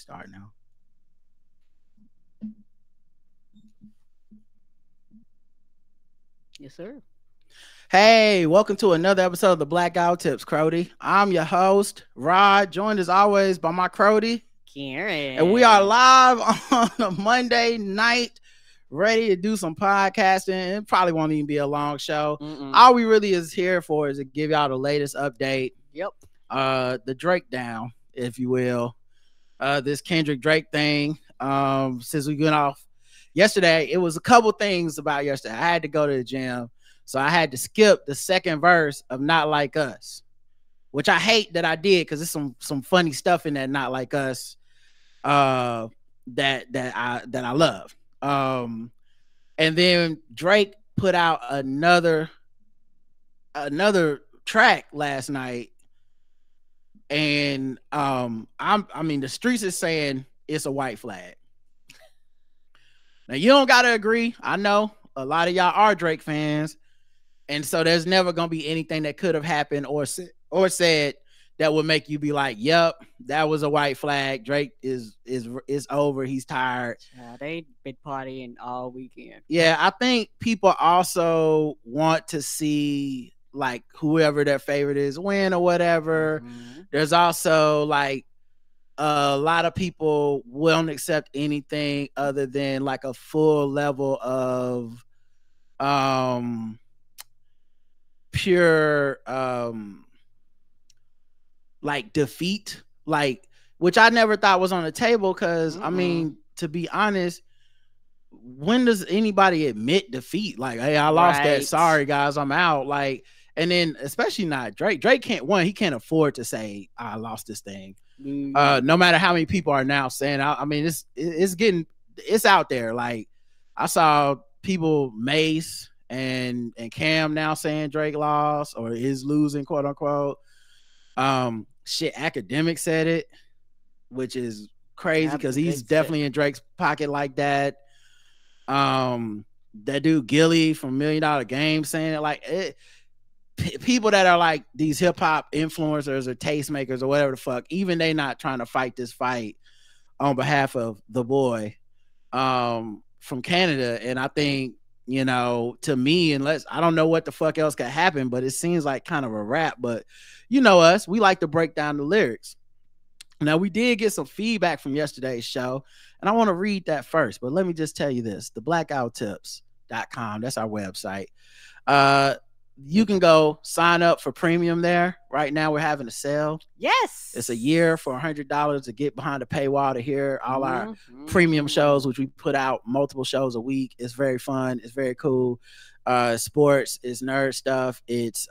start now. Yes, sir. Hey, welcome to another episode of the Blackout Tips, Crody. I'm your host, Rod, joined as always by my Crody. And we are Karen. live on a Monday night, ready to do some podcasting. It probably won't even be a long show. All we really is here for is to give y'all the latest update. Yep. The Drakedown, if you will. This Kendrick Drake thing. Since we went off yesterday, it was a couple things about yesterday. I had to go to the gym, so I had to skip the second verse of Not Like Us, which I hate that I did because there's some funny stuff in that Not Like Us that I love. And then Drake put out another track last night, and I mean the streets is saying it's a white flag. Now you don't gotta agree. I know a lot of y'all are Drake fans, and so there's never gonna be anything that could have happened or said that would make you be like, "Yep, that was a white flag. Drake is over. He's tired." They been partying all weekend. Yeah, I think people also want to see like whoever their favorite is win or whatever. There's also like a lot of people won't accept anything other than like a full level of pure like defeat, like, which I never thought was on the table because I mean, to be honest, when does anybody admit defeat? Like, hey, I lost that. Sorry guys, I'm out. Like, and then especially not Drake. Drake he can't afford to say I lost this thing. No matter how many people are now saying, I mean, it's out there. Like, I saw people Mace and Cam now saying Drake lost or is losing, quote unquote. Shit, Academic said it, which is crazy because he's definitely in Drake's pocket like that. That dude Gilly from $1 Million Game saying it. Like, people that are like these hip hop influencers or tastemakers or whatever the fuck, even they not trying to fight this fight on behalf of the boy from Canada. And I think, you know, to me, unless I don't know what the fuck else could happen, but it seems like kind of a rap. But you know us, we like to break down the lyrics. Now, we did get some feedback from yesterday's show, and I want to read that first. But let me just tell you this: the blackouttips.com, that's our website. You can go sign up for premium there. Right now, we're having a sale. Yes. It's a year for $100 to get behind the paywall to hear all our premium shows, which we put out multiple shows a week. It's very fun. It's very cool. Sports, it's nerd stuff. It's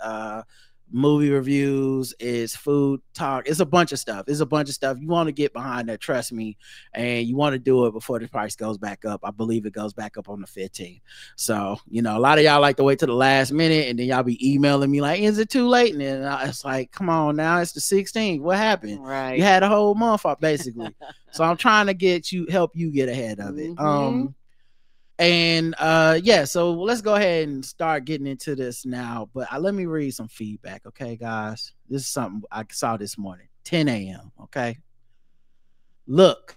movie reviews, it's food talk, it's a bunch of stuff. You want to get behind that, trust me, and you want to do it before the price goes back up. I believe it goes back up on the 15th. So, you know, a lot of y'all like to wait to the last minute, and then y'all be emailing me like, is it too late? And then it's like, come on now, it's the 16th. What happened? Right. You had a whole month off basically. So I'm trying to help you get ahead of it. And yeah, so let's go ahead and start getting into this now. But let me read some feedback, okay, guys? This is something I saw this morning, 10 a.m., okay? Look,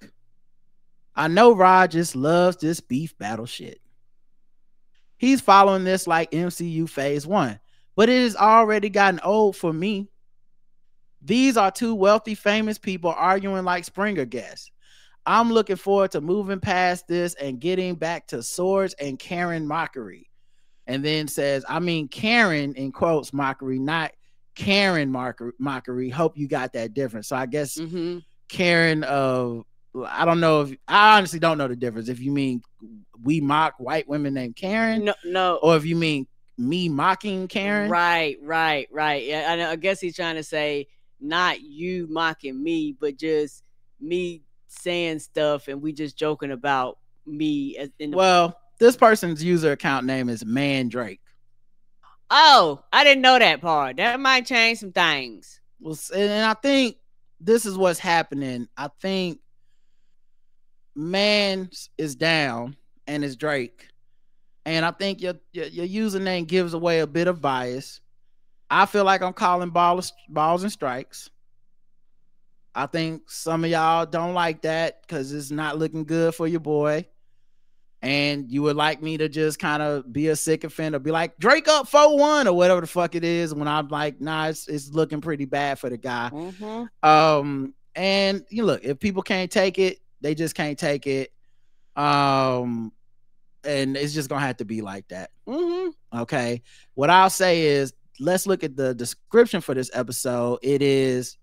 I know Rod just loves this beef battle shit. He's following this like MCU Phase 1, but it has already gotten old for me. These are two wealthy, famous people arguing like Springer guests. I'm looking forward to moving past this and getting back to swords and Karen mockery. And then says, I mean Karen in quotes mockery, not Karen mockery. Hope you got that difference. So I guess Karen of, I don't know if, I honestly don't know the difference. If you mean we mock white women named Karen, no, or if you mean me mocking Karen. Right. Yeah, I guess he's trying to say not you mocking me, but just me saying stuff and we just joking about me as in the... Well, this person's user account name is Man Drake. Oh, I didn't know that part. That might change some things. Well, and I think this is what's happening. I think Man is down and it's Drake, and I think your username gives away a bit of bias. I feel like I'm calling balls and strikes. I think some of y'all don't like that because it's not looking good for your boy. And you would like me to just kind of be a sycophant or be like Drake up 4-1 or whatever the fuck it is, when I'm like, nah, it's looking pretty bad for the guy. And you look, if people can't take it, they just can't take it. And it's just gonna have to be like that. Okay. What I'll say is, let's look at the description for this episode. It is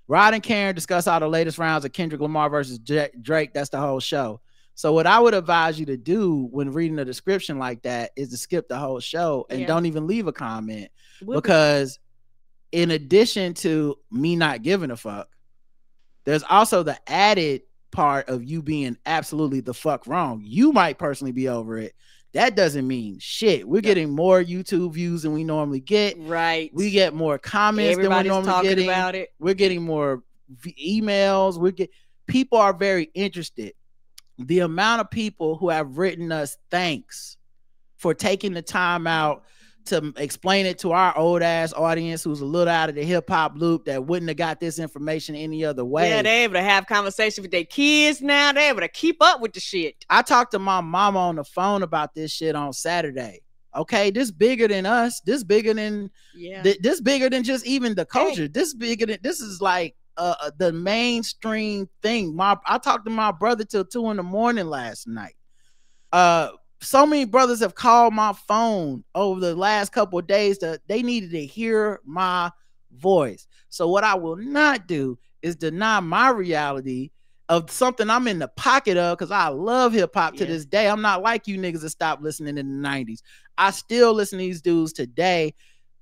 Rod and Karen discuss all the latest rounds of Kendrick Lamar versus Drake. That's the whole show. So what I would advise you to do when reading a description like that is to skip the whole show and don't even leave a comment, because in addition to me not giving a fuck, there's also the added part of you being absolutely the fuck wrong. You might personally be over it. That doesn't mean shit. We're getting more YouTube views than we normally get. Right. We get more comments than we're normally getting. About it. We're getting more emails. People are very interested. The amount of people who have written us thanks for taking the time out to explain it to our old ass audience who's a little out of the hip hop loop, that wouldn't have got this information any other way. Yeah, they're able to have conversation with their kids now. They're able to keep up with the shit. I talked to my mama on the phone about this shit on Saturday. Okay, this bigger than us. This bigger than this bigger than just even the culture. Hey. This is like the mainstream thing. I talked to my brother till 2 a.m. last night. So many brothers have called my phone over the last couple of days that they needed to hear my voice. So what I will not do is deny my reality of something I'm in the pocket of, because I love hip hop to this day. I'm not like you niggas that stopped listening in the 90s. I still listen to these dudes today.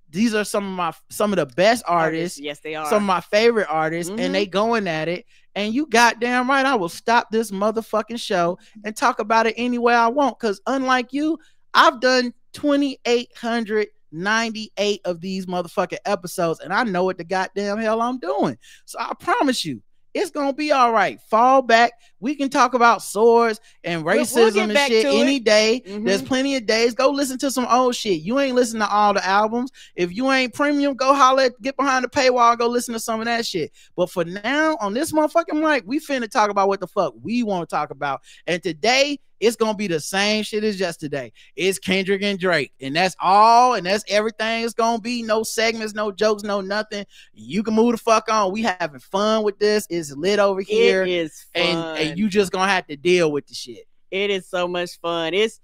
These are some of the best artists. Yes, they are. Some of my favorite artists, and they going at it. And you goddamn right, I will stop this motherfucking show and talk about it any way I want. Because unlike you, I've done 2,898 of these motherfucking episodes, and I know what the goddamn hell I'm doing. So I promise you, it's gonna be all right. Fall back. We can talk about swords and racism and shit any day. There's plenty of days. Go listen to some old shit. You ain't listening to all the albums. If you ain't premium, go holler, get behind the paywall and go listen to some of that shit. But for now, on this motherfucking mic, we finna talk about what the fuck we want to talk about. And today, it's gonna be the same shit as yesterday. It's Kendrick and Drake, and that's all, and that's everything. It's gonna be no segments, no jokes, no nothing. You can move the fuck on. We having fun with this. It's lit over here. It is fun. And you just gonna have to deal with the shit. It is so much fun. It's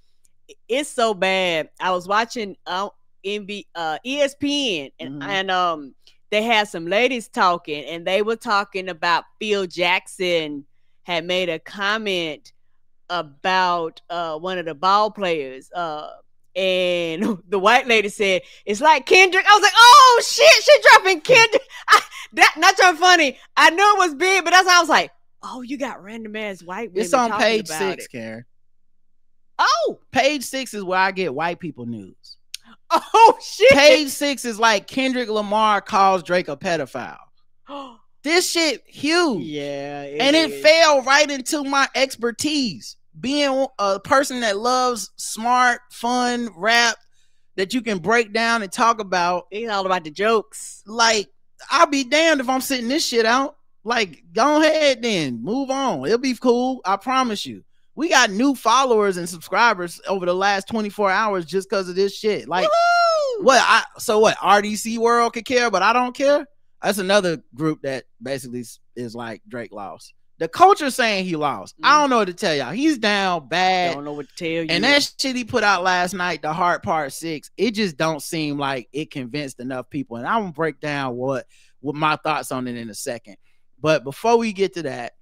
so bad. I was watching ESPN, and they had some ladies talking, and they were talking about Phil Jackson had made a comment about one of the ball players, and the white lady said, it's like Kendrick. I was like, oh shit, she dropping Kendrick. Not so funny. I knew it was big, but that's how I was like, oh, you got random ass white women. It's on page 6, Karen. Oh, page 6 is where I get white people news. Oh shit. Page 6 is like Kendrick Lamar calls Drake a pedophile. This shit huge. Yeah. It fell right into my expertise. Being a person that loves smart, fun rap that you can break down and talk about. It's all about the jokes. Like, I'll be damned if I'm sitting this shit out. Like, go ahead then. Move on. It'll be cool. I promise you. We got new followers and subscribers over the last 24 hours just because of this shit. Like, so what? RDC World could care, but I don't care? That's another group that basically is like Drake lost. The culture saying he lost. I don't know what to tell y'all. He's down bad. I don't know what to tell you. And that shit he put out last night, The Heart Part 6, it just don't seem like it convinced enough people. And I'm gonna break down what my thoughts on it in a second. But before we get to that,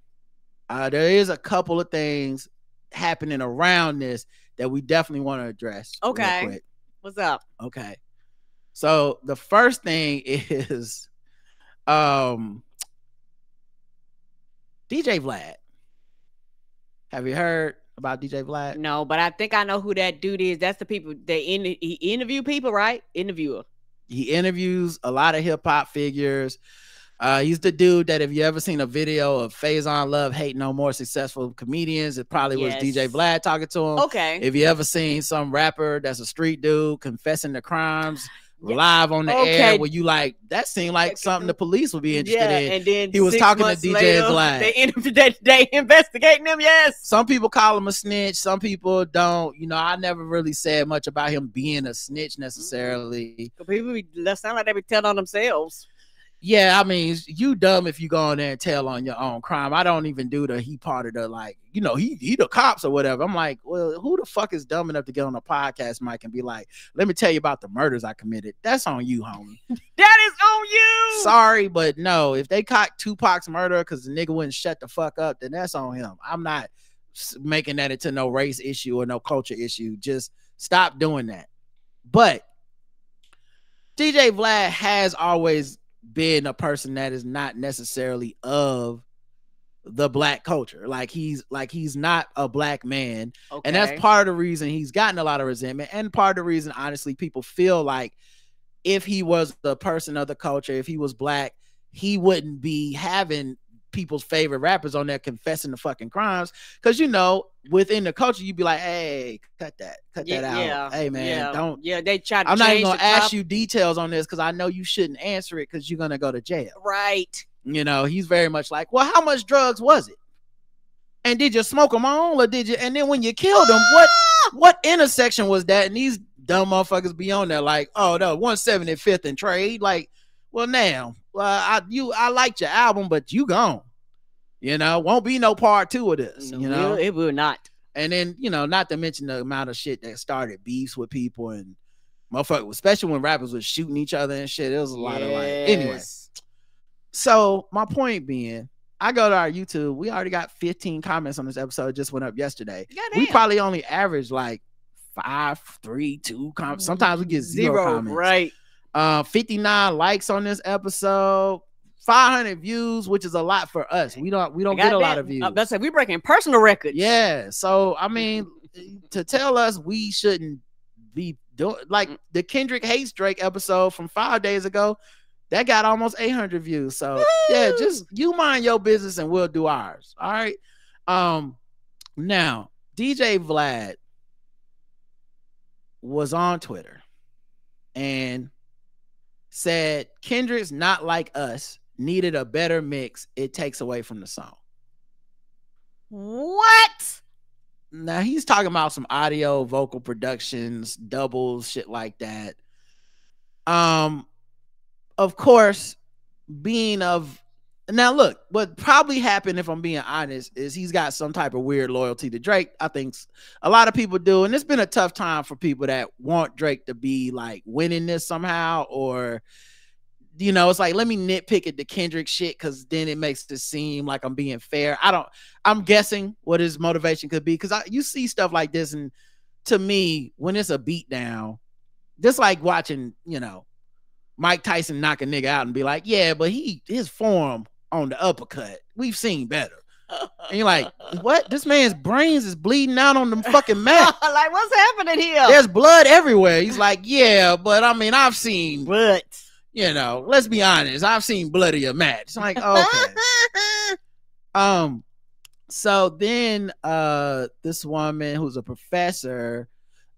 there is a couple of things happening around this that we definitely want to address. Okay. Real quick. What's up? Okay. So the first thing is DJ Vlad. Have you heard about DJ Vlad? No, but I think I know who that dude is. That's the people he interview people, right? Interviewer. He interviews a lot of hip hop figures. He's the dude that if you ever seen a video of Faison Love Hate No More successful comedians, it probably was DJ Vlad talking to him. Okay. If you ever seen some rapper that's a street dude confessing the crimes live on the air where you like, that seemed like something the police would be interested in. And then he was talking to DJ Vlad. They investigating him, yes. Some people call him a snitch. Some people don't. You know, I never really said much about him being a snitch necessarily. People sound like they be telling on themselves. Yeah, I mean, you dumb if you go in there and tell on your own crime. I don't even do he part of the, like, you know, he the cops or whatever. I'm like, well, who the fuck is dumb enough to get on a podcast mic and be like, let me tell you about the murders I committed? That's on you, homie. That is on you. Sorry, but no, if they caught Tupac's murder because the nigga wouldn't shut the fuck up, then that's on him. I'm not making that into no race issue or no culture issue. Just stop doing that. But DJ Vlad has always been a person that is not necessarily of the black culture. Like he's not a black man. Okay. And that's part of the reason he's gotten a lot of resentment, and part of the reason, honestly, people feel like if he was the person of the culture, if he was black, he wouldn't be having people's favorite rappers on there confessing the fucking crimes. Because, you know, within the culture, you'd be like, hey, cut that out. Yeah, hey, man, don't. Yeah, they try to I'm not even going to ask you details on this because I know you shouldn't answer it because you're going to go to jail. Right. You know, he's very much like, well, how much drugs was it? And did you smoke them all, or did you? And then when you killed them, what intersection was that? And these dumb motherfuckers be on there like, oh, no, 175th and trade. Like, well, now, I liked your album, but you gone. You know, won't be no part 2 of this. You know, it will not. And then, you know, not to mention the amount of shit that started beefs with people and motherfuckers, especially when rappers was shooting each other and shit. It was a lot of like, anyway. So my point being, I go to our YouTube. We already got 15 comments on this episode. It just went up yesterday. Goddamn. We probably only average like 5, 3, 2 comments. Sometimes we get 0 comments. Right. 59 likes on this episode, 500 views, which is a lot for us. We don't get a lot of views. That's like we breaking personal records. Yeah. So I mean, to tell us we shouldn't be doing, like, the Kendrick hates Drake episode from 5 days ago, that got almost 800 views. So yeah, just you mind your business and we'll do ours. All right. Now DJ Vlad was on Twitter and said Kendrick's Not Like Us needed a better mix. It takes away from the song. What? Now he's talking about some audio, vocal productions, doubles, shit like that. Of course, now look, what probably happened, if I'm being honest, is he's got some type of weird loyalty to Drake. I think a lot of people do, and it's been a tough time for people that want Drake to be like winning this somehow, or, you know, it's like, let me nitpick at the Kendrick shit because then it makes it seem like I'm being fair. I'm guessing what his motivation could be, because you see stuff like this, and to me, when it's a beatdown, just like watching, you know, Mike Tyson knock a nigga out and be like, yeah, but his form on the uppercut, we've seen better. And you're like, what? This man's brains is bleeding out on the fucking mat. Like, what's happening here? There's blood everywhere. He's like, yeah, but I mean, I've seen blood. You know, let's be honest. I've seen bloodier match. It's like, okay. So then this woman who's a professor,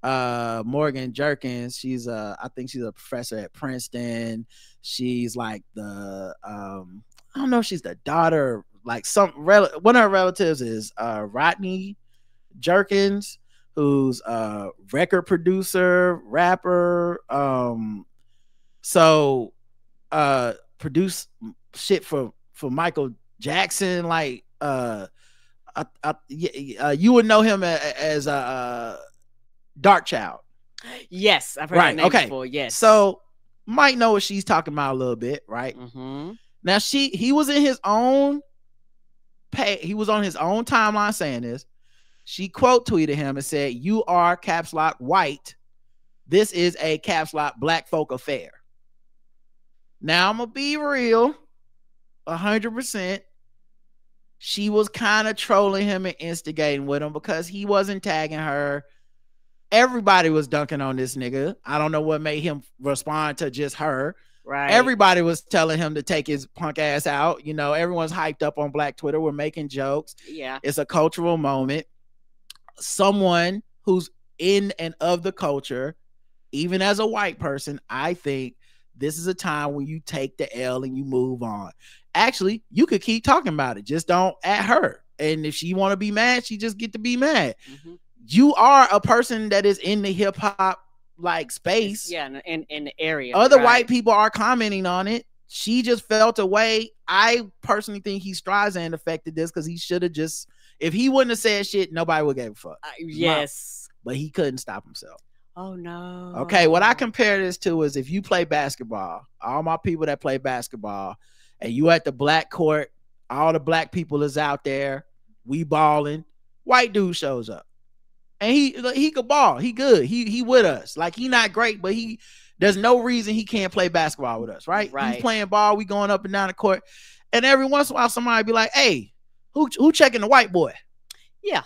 Morgan Jerkins, I think she's a professor at Princeton. She's like I don't know if she's the daughter, like one of her relatives is Rodney Jerkins, who's a record producer, rapper, produce shit for Michael Jackson. Like you would know him as Dark Child. Yes, I've heard that name before. Yes. So might know what she's talking about a little bit, right? Mm-hmm. Now he was in his own he was on his own timeline saying this. She quote tweeted him and said, "You are caps lock white. This is a caps lock black folk affair." Now I'm gonna be real, 100%. She was kind of trolling him and instigating with him because he wasn't tagging her. Everybody was dunking on this nigga. I don't know what made him respond to just her. Right. Everybody was telling him to take his punk ass out. You know, everyone's hyped up on Black Twitter. We're making jokes. Yeah. It's a cultural moment. Someone who's in and of the culture even as a white person, I think this is a time when you take the L and you move on. Actually, you could keep talking about it. Just don't at her. And if she want to be mad, she just get to be mad. Mm-hmm. You are a person that is in the hip hop like space. Yeah, in the area. Other white people are commenting on it. She just felt a way. I personally think he Streisand affected this because he should have just, if he wouldn't have said shit, nobody would give a fuck. Yes. But he couldn't stop himself. Oh no. Okay, what I compare this to is if you play basketball, all my people that play basketball, and you at the black court, all the black people is out there, we balling, white dude shows up. And he could ball. He good. He with us. Like, he not great, but there's no reason he can't play basketball with us, right? He's playing ball, we going up and down the court. And every once in a while somebody be like, hey, who checking the white boy? Yeah.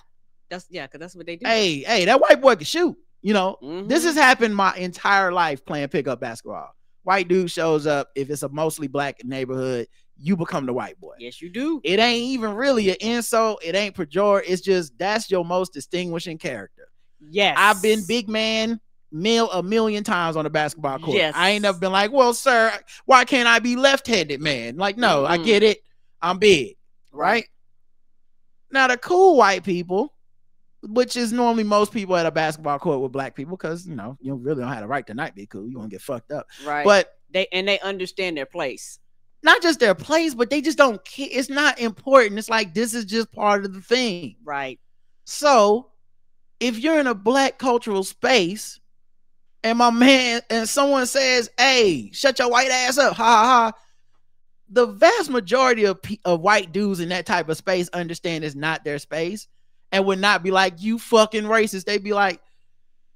Because that's what they do. Hey, that white boy can shoot. You know, This has happened my entire life playing pickup basketball. White dude shows up. If it's a mostly black neighborhood, you become the white boy. Yes, you do. It ain't even really an insult. It ain't pejorative. It's just that's your most distinguishing character. Yes. I've been big man a million times on the basketball court. Yes. I ain't never been like, well, sir, why can't I be left-handed, man? Like, no, I get it. I'm big. Right? Now, the cool white people, which is normally most people at a basketball court with black people, because you really don't have the right to not be cool. You want to get fucked up, right? But they understand their place, not just their place, but they just don't care. It's not important. It's like this is just part of the thing, right? So if you're in a black cultural space, and my man and someone says, "Hey, shut your white ass up," ha ha ha. The vast majority of white dudes in that type of space understand it's not their space. And would not be like, you fucking racist. They'd be like,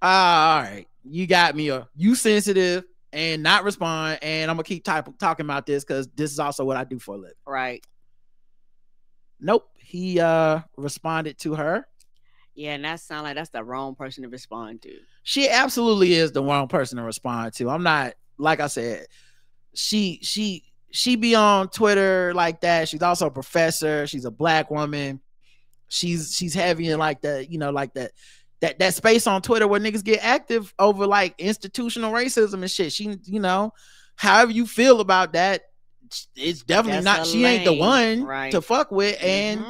all right, you got me, or you sensitive, and not respond. And I'm going to keep talking about this because this is also what I do for a living. Right. Nope. He responded to her. Yeah, and that sounds like that's the wrong person to respond to. She absolutely is the wrong person to respond to. I'm not, like I said, she be on Twitter like that. She's also a professor. She's a black woman. She's heavy in like the, like that space on Twitter where niggas get active over like institutional racism and shit. She, however you feel about that, it's definitely not, she ain't the one to fuck with. And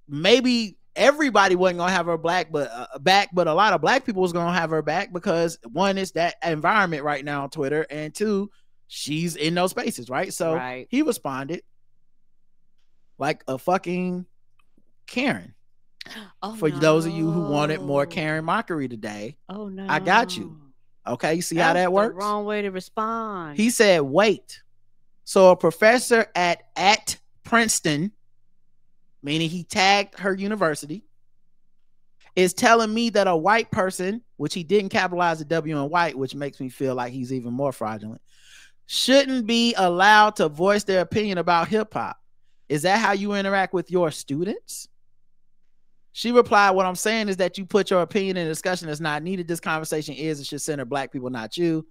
maybe everybody wasn't gonna have her back, but a lot of black people was gonna have her back because one is that environment right now on Twitter, and two, she's in those spaces, right? So he responded like a fucking Karen. For those of you who wanted more Karen mockery today, I got you. Okay, you see how that works? The wrong way to respond. He said, wait. So a professor at Princeton, meaning he tagged her university, is telling me that a white person, which he didn't capitalize the W in white, which makes me feel like he's even more fraudulent, shouldn't be allowed to voice their opinion about hip hop. Is that how you interact with your students? She replied, what I'm saying is that you put your opinion in a discussion that's not needed. This conversation is and should center black people, not you.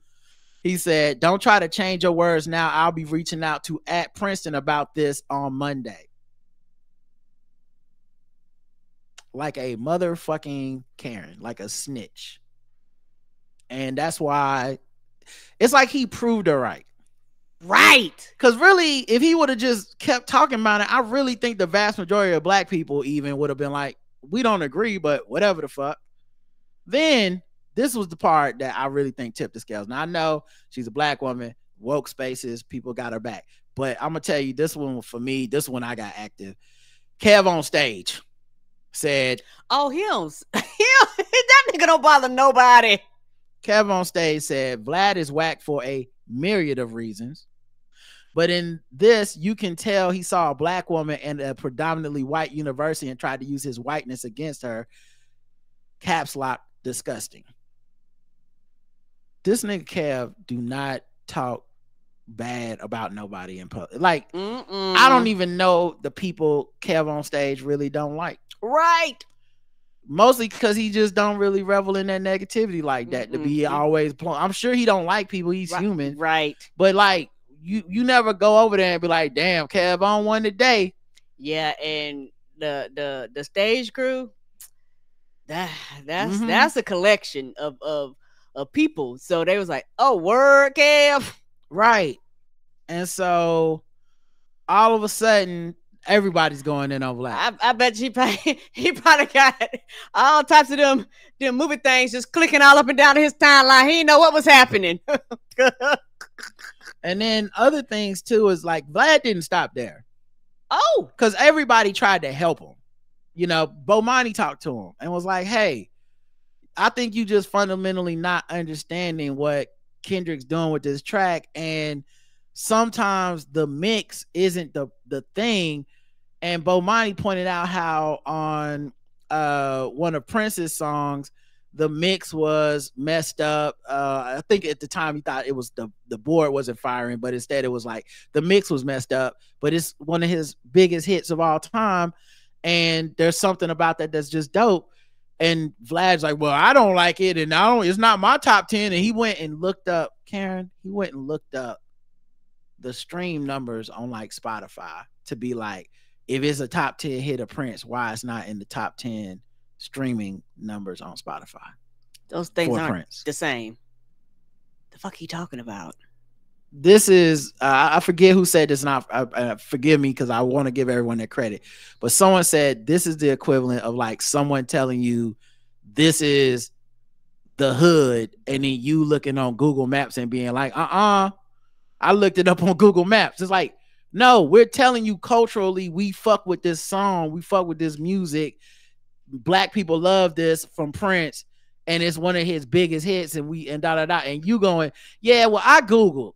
He said, don't try to change your words now. I'll be reaching out to at Princeton about this on Monday. Like a motherfucking Karen, like a snitch. And that's why it's like he proved her right. Right. Because really, if he would have just kept talking about it, I really think the vast majority of black people even would have been like, we don't agree, but whatever the fuck. Then this was the part that I really think tipped the scales. Now I know she's a black woman, woke spaces, people got her back. But I'm going to tell you, this one for me, this one I got active. Kev on stage said, oh, that nigga don't bother nobody. Kev on stage said, Vlad is whack for a myriad of reasons. But in this, you can tell he saw a black woman in a predominantly white university and tried to use his whiteness against her. Caps lock, disgusting. This nigga Kev do not talk bad about nobody in public. Like, I don't even know the people Kev on stage really don't like. Right. Mostly because he just don't really revel in that negativity like that to be always. I'm sure he don't like people. He's human. Right. But like, you never go over there and be like, damn, Kev on one today. Yeah, and the stage crew, that's a collection of of people. So they was like, "Oh, word, Kev." Right. And so all of a sudden, everybody's going in on Vlad. I bet he probably got all types of them movie things just clicking all up and down his timeline. He didn't know what was happening. And then other things too is like Vlad didn't stop there. Oh, because everybody tried to help him. You know, Bomani talked to him and was like, "Hey, I think you just fundamentally not understanding what Kendrick's doing with this track, and sometimes the mix isn't the thing." And Bomani pointed out how on one of Prince's songs, the mix was messed up. I think at the time he thought it was the board wasn't firing, but instead it was like the mix was messed up. But it's one of his biggest hits of all time, and there's something about that that's just dope. And Vlad's like, "Well, I don't like it, and it's not my top 10." And he went and looked up, Karen. He went and looked up the stream numbers on like Spotify to be like, if it's a top 10 hit of Prince, why it's not in the top 10 streaming numbers on Spotify. Those things aren't Prince. The same. The fuck are you talking about? This is, I forget who said this, and forgive me because I want to give everyone their credit, but someone said this is the equivalent of like someone telling you this is the hood, and then you looking on Google Maps and being like, I looked it up on Google Maps. It's like, no, we're telling you culturally, we fuck with this song, we fuck with this music. Black people love this from Prince, and it's one of his biggest hits, and and you going, yeah, well, I Googled.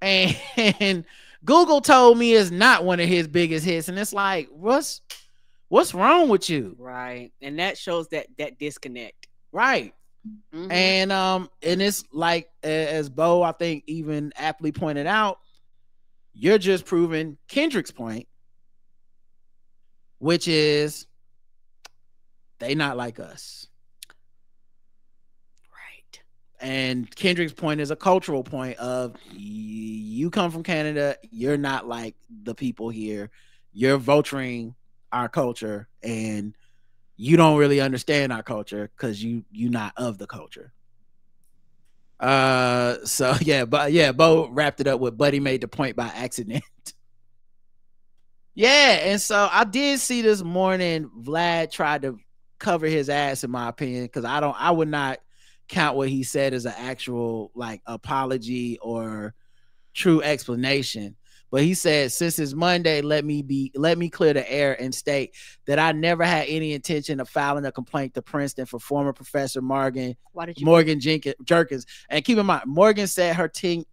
And Google told me it's not one of his biggest hits, and it's like, what's wrong with you? Right. And that shows that disconnect. Right. Mm-hmm. And it's like, as Bo, I think, even aptly pointed out, you're just proving Kendrick's point, which is they not like us. Right. And Kendrick's point is a cultural point of you come from Canada, you're not like the people here. You're vulturing our culture, and you don't really understand our culture because you're not of the culture. So yeah, but yeah, Bo wrapped it up with Buddy made the point by accident. Yeah, and so I did see this morning Vlad tried to cover his ass, in my opinion, because I would not count what he said as an actual like apology or true explanation. But he said, since it's Monday, let me clear the air and state that I never had any intention of filing a complaint to Princeton for former Professor Morgan Jerkins. And keep in mind, Morgan said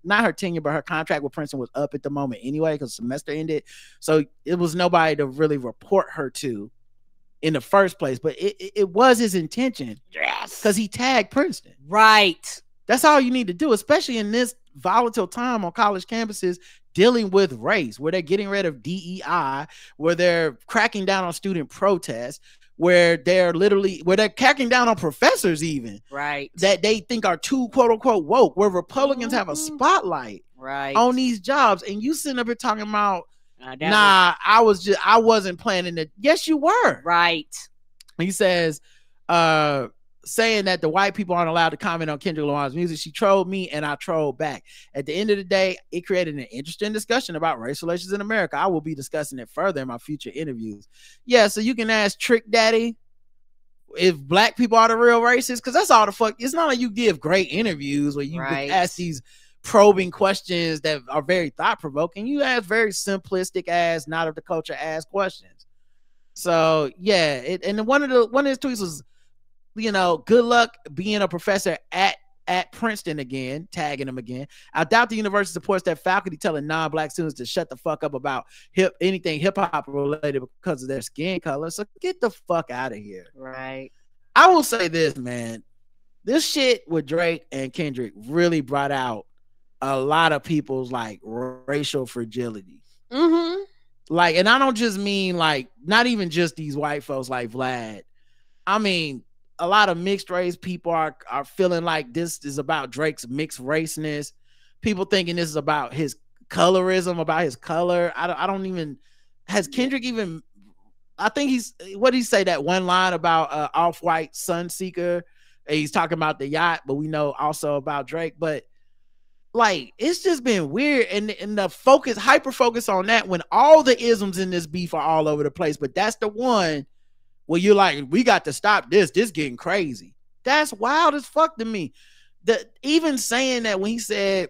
not her tenure, but her contract with Princeton was up at the moment anyway, because the semester ended. So it was nobody to really report her to in the first place. But it was his intention. Yes. Because he tagged Princeton. Right. That's all you need to do, especially in this volatile time on college campuses dealing with race, where they're getting rid of DEI, where they're cracking down on student protests, where they're cracking down on professors even, right, that they think are too quote unquote woke, where Republicans have a spotlight right on these jobs, and you sitting up here talking about I wasn't planning it. Yes, you were. Right. He says, saying that the white people aren't allowed to comment on Kendrick Lamar's music. She trolled me and I trolled back. At the end of the day, it created an interesting discussion about race relations in America. I will be discussing it further in my future interviews. Yeah, so you can ask Trick Daddy if black people are the real racists, because that's all the fuck. It's not like you give great interviews where you ask these probing questions that are very thought-provoking. You ask very simplistic ass, not of the culture ass questions. So yeah, and one of his tweets was, you know, good luck being a professor at Princeton again, tagging him again. I doubt the university supports that faculty telling non-black students to shut the fuck up about anything hip-hop related because of their skin color. So get the fuck out of here. Right. I will say this, man. This shit with Drake and Kendrick really brought out a lot of people's like racial fragility. Mm-hmm. Like, and I don't just mean like, not even just these white folks like Vlad. I mean, a lot of mixed race people are feeling like this is about Drake's mixed raceness. People thinking this is about his colorism, about his color. I don't even, has Kendrick even, I think what did he say, that one line about off-white Sunseeker? And he's talking about the yacht, but we know also about Drake. But like, it's just been weird. And the focus, hyper focus on that when all the isms in this beef are all over the place. But that's the one where you're like, we got to stop this. This getting crazy. That's wild as fuck to me. Even saying that when he said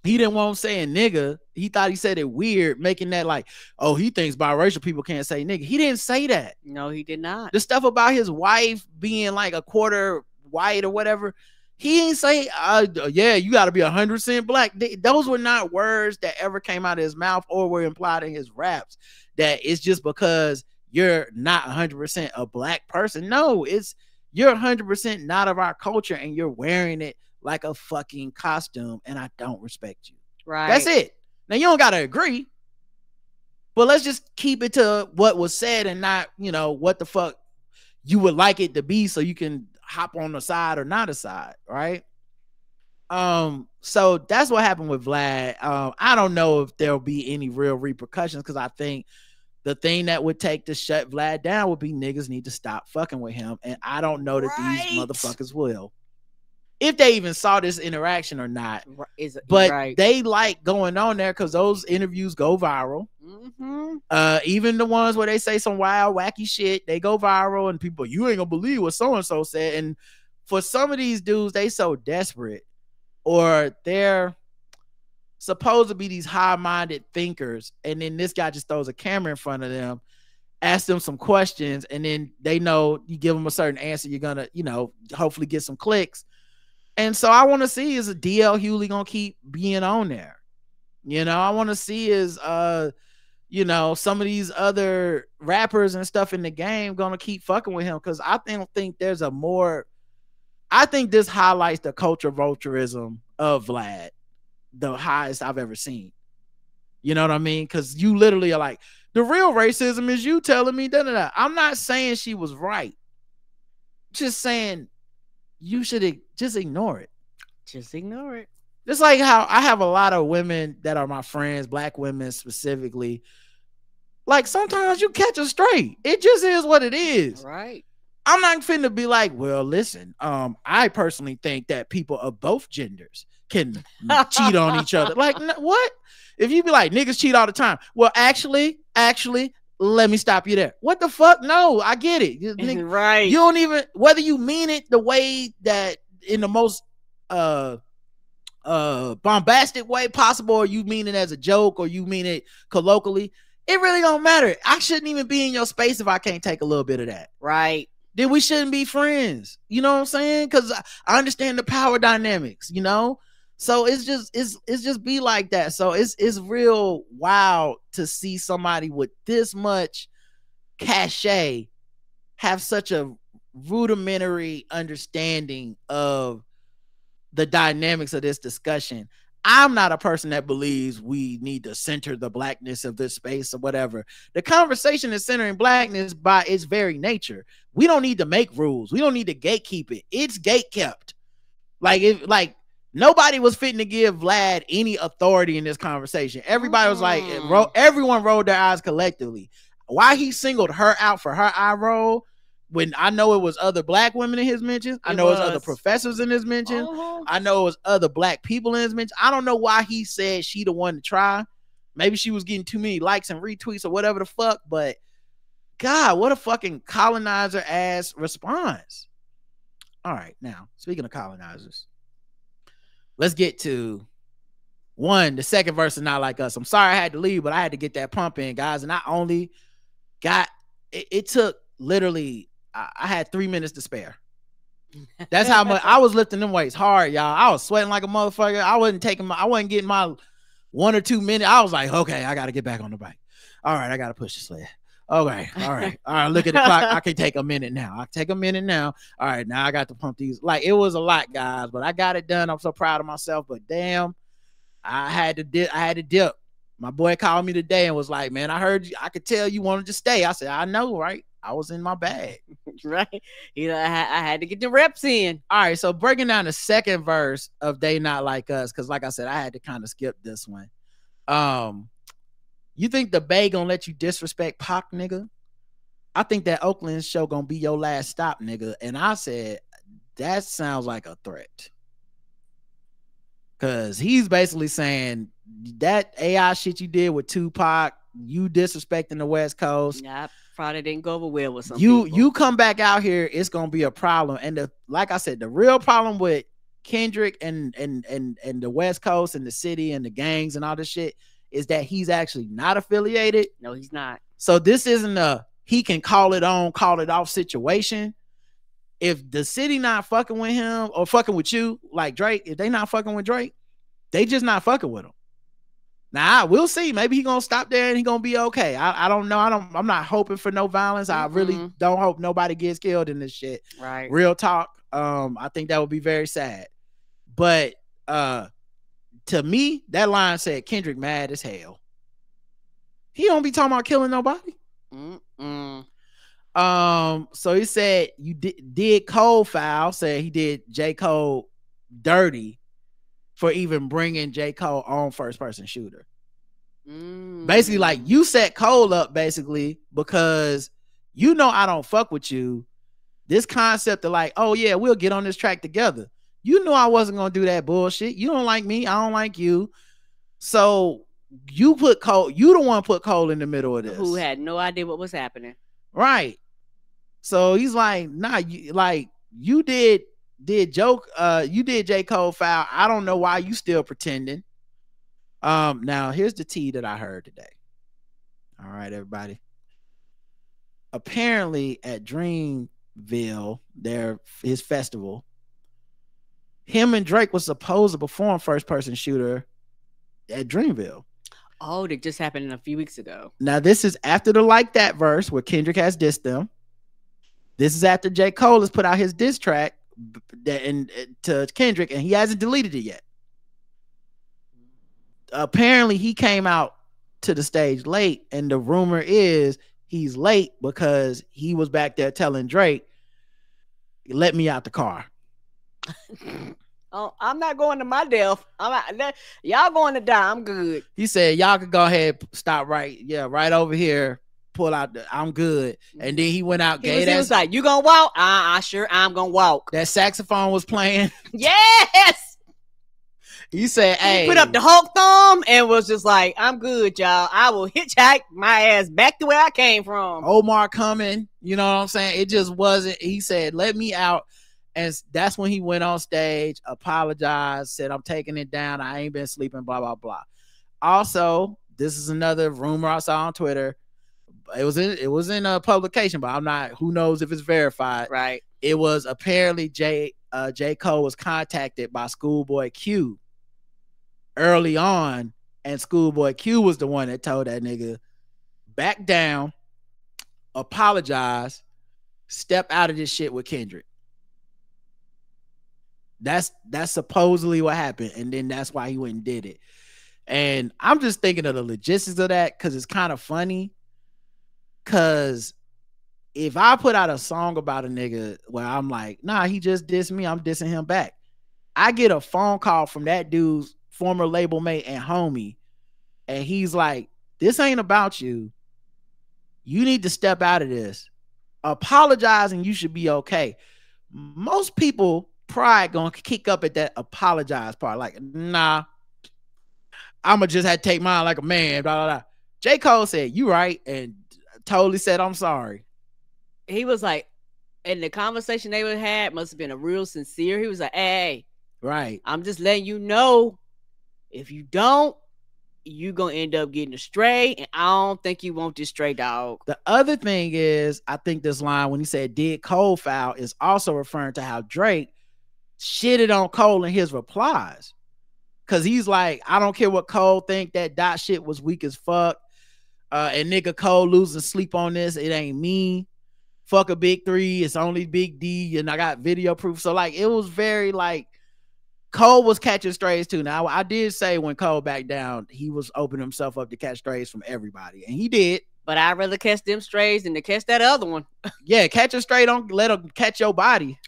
he didn't want him saying nigga, he thought he said it weird, making that like, oh, he thinks biracial people can't say nigga. He didn't say that. No, he did not. The stuff about his wife being like a quarter white or whatever, he ain't say, yeah, you got to be 100% black. Those were not words that ever came out of his mouth or were implied in his raps. That it's just because you're not 100% a black person. No, it's you're 100% not of our culture and you're wearing it like a fucking costume, and I don't respect you. Right. That's it. Now, you don't got to agree, but let's just keep it to what was said and not, what the fuck you would like it to be so you can hop on the side or not a side, right? So that's what happened with Vlad. I don't know if there'll be any real repercussions because I think the thing that would take to shut Vlad down would be niggas need to stop fucking with him, and I don't know that these motherfuckers will. If they even saw this interaction or not. But they like going on there because those interviews go viral. Mm-hmm. Even the ones where they say some wild, wacky shit, they go viral and people, you ain't gonna believe what so-and-so said. And for some of these dudes, they so desperate or they're supposed to be these high-minded thinkers. And then this guy just throws a camera in front of them, asks them some questions, and then they know you give them a certain answer, you're gonna, hopefully get some clicks. And so I want to see is a DL Hughley gonna keep being on there. I want to see is some of these other rappers and stuff in the game gonna keep fucking with him because I think there's I think this highlights the culture vulturism of Vlad, the highest I've ever seen. You know what I mean? Because you literally are like, the real racism is you telling me da-da-da. I'm not saying she was right. Just saying you should just ignore it. Just ignore it. Just like how I have a lot of women that are my friends, black women specifically. Like sometimes you catch a stray. It just is what it is. Right. I'm not finna be like, well, listen, I personally think that people of both genders can cheat on each other. Like, what? If you be like, niggas cheat all the time. Well, actually, let me stop you there. What the fuck? No, I get it. Right. You don't even, whether you mean it the way that in the most bombastic way possible, or you mean it as a joke, or you mean it colloquially, it really don't matter. I shouldn't even be in your space if I can't take a little bit of that. Right. Then we shouldn't be friends. You know what I'm saying? Because I understand the power dynamics, So it's just be like that. So it's real wild to see somebody with this much cachet have such a rudimentary understanding of the dynamics of this discussion. I'm not a person that believes we need to center the blackness of this space or whatever. The conversation is centering blackness by its very nature. We don't need to make rules. We don't need to gatekeep it. It's gatekept. Like nobody was fitting to give Vlad any authority in this conversation. Everybody was like, everyone rolled their eyes collectively. Why he singled her out for her eye roll when I know it was other black women in his mentions. I know it was other professors in his mentions. I know it was other black people in his mentions. I don't know why he said she the one to try. Maybe she was getting too many likes and retweets or whatever the fuck, but God, what a fucking colonizer ass response. All right, now, speaking of colonizers, let's get to the second verse is Not Like Us. I'm sorry I had to leave, but I had to get that pump in, guys. And I only got, it took literally, I had 3 minutes to spare. That's how much I was lifting them weights hard, y'all. I was sweating like a motherfucker. I wasn't getting my 1 or 2 minutes. I was like, okay, I got to get back on the bike. All right, I got to push the sled. Okay, all right. Look at the clock. I can take a minute now. I take a minute now. All right, now I got to pump these. Like, it was a lot, guys, but I got it done. I'm so proud of myself. But damn, I had to dip. My boy called me today and was like, man, I heard you. I could tell you wanted to stay. I said, I know, right? I was in my bag. Right. I had to get the reps in. All right, so breaking down the second verse of They Not Like Us, because like I said, I had to kind of skip this one. You think the Bay gonna let you disrespect Pac, nigga? I think that Oakland show gonna be your last stop, nigga. And I said, that sounds like a threat. Cause he's basically saying that AI shit you did with Tupac, you disrespecting the West Coast. Yeah, probably didn't go over well with some people. people. You come back out here, it's gonna be a problem. And like I said, the real problem with Kendrick and the West Coast and the city and the gangs and all this shit is that he's actually not affiliated. No, he's not. So this isn't a he can call it on, call it off situation. If the city not fucking with him or fucking with you, like Drake, if they not fucking with Drake, they just not fucking with him. Now we'll see. Maybe he gonna stop there and he gonna be okay. I don't know. I'm not hoping for no violence. I really don't hope nobody gets killed in this shit. Right. Real talk. I think that would be very sad. But to me, that line said Kendrick mad as hell. He don't be talking about killing nobody. So he said you did Cole foul. Said he did J. Cole dirty for even bringing J. Cole on first person shooter. Basically, like you set Cole up basically because you know I don't fuck with you. This concept of like, oh yeah, we'll get on this track together. You knew I wasn't gonna do that bullshit. You don't like me, I don't like you. So you put Cole, you the one put Cole in the middle of this. Who had no idea what was happening. Right. So he's like, nah, you did J. Cole foul. I don't know why you still pretending. Now here's the tea that I heard today. All right, everybody. Apparently at Dreamville, his festival, him and Drake was supposed to perform first person shooter at Dreamville. Oh, that just happened a few weeks ago. Now this is after the Like That verse where Kendrick has dissed them. This is after J. Cole has put out his diss track to Kendrick and he hasn't deleted it yet. Apparently he came out to the stage late, and the rumor is he's late because he was back there telling Drake, let me out the car. Oh, I'm not going to my death. Y'all going to die. I'm good. He said, y'all could go ahead, stop right over here, pull out I'm good. And then he went out, he was like, you gonna walk? Sure, I'm gonna walk. That saxophone was playing. Yes. He said, hey. He put up the Hulk thumb and was just like, I'm good, y'all. I will hitchhike my ass back to where I came from. Omar coming. You know what I'm saying? It just wasn't. He said, let me out. And that's when he went on stage, apologized, said, I'm taking it down. I ain't been sleeping, blah, blah, blah. Also, this is another rumor I saw on Twitter. It was in a publication, but I'm not, who knows if it's verified. Right. It was apparently J. Cole was contacted by Schoolboy Q early on, and Schoolboy Q was the one that told that nigga back down, apologize, step out of this shit with Kendrick. That's supposedly what happened, and then that's why he went and did it. And I'm just thinking of the logistics of that because it's kind of funny. Because if I put out a song about a nigga where I'm like, nah, he just dissed me, I'm dissing him back, I get a phone call from that dude's former label mate and homie, and he's like, this ain't about you. You need to step out of this. Apologize and you should be okay. Most people pride gonna kick up at that apologize part. Like, nah, I'ma just have to take mine like a man, blah, blah, blah. J. Cole said, you right, and totally said, I'm sorry. He was like, and the conversation they would had must have been a real sincere. He was like, hey, right, I'm just letting you know, if you don't, you gonna end up getting a stray, and I don't think you want this stray dog. The other thing is, I think this line when he said did Cole foul is also referring to how Drake shitted on Cole in his replies. Cause he's like, I don't care what Cole think, that dot shit was weak as fuck. And nigga Cole losing sleep on this, it ain't me. Fuck a big three, it's only Big D, and I got video proof. So like it was very like Cole was catching strays too. Now I did say when Cole backed down, he was opening himself up to catch strays from everybody, and he did. But I'd rather catch them strays than to catch that other one. Yeah, catch a stray, don't let him catch your body.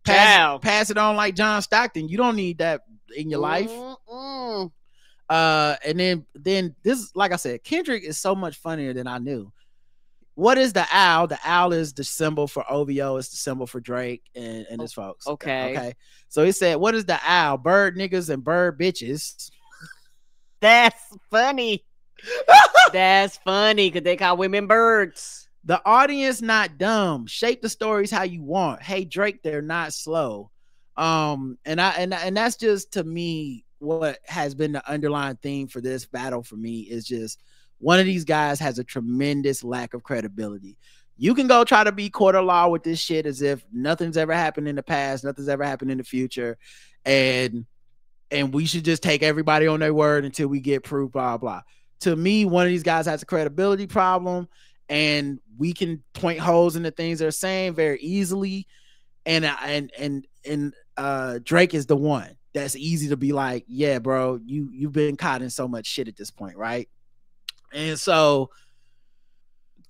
Pass it on like John Stockton. You don't need that in your life. And then this, like I said, Kendrick is so much funnier than I knew. what is the owl? The owl is the symbol for OVO. It's the symbol for Drake and his folks. Okay. Okay. So he said, what is the owl? Bird niggas and bird bitches. That's funny. That's funny because they call women birds. The audience not dumb. Shape the stories how you want. Hey Drake, they're not slow. And that's just, to me, what has been the underlying theme for this battle for me is just one of these guys has a tremendous lack of credibility. You can go try to be court of law with this shit as if nothing's ever happened in the past, nothing's ever happened in the future, and we should just take everybody on their word until we get proof, blah blah. To me, one of these guys has a credibility problem, and we can point holes in the things they're saying very easily. And Drake is the one that's easy to be like, yeah, bro, you've been caught in so much shit at this point, right? And so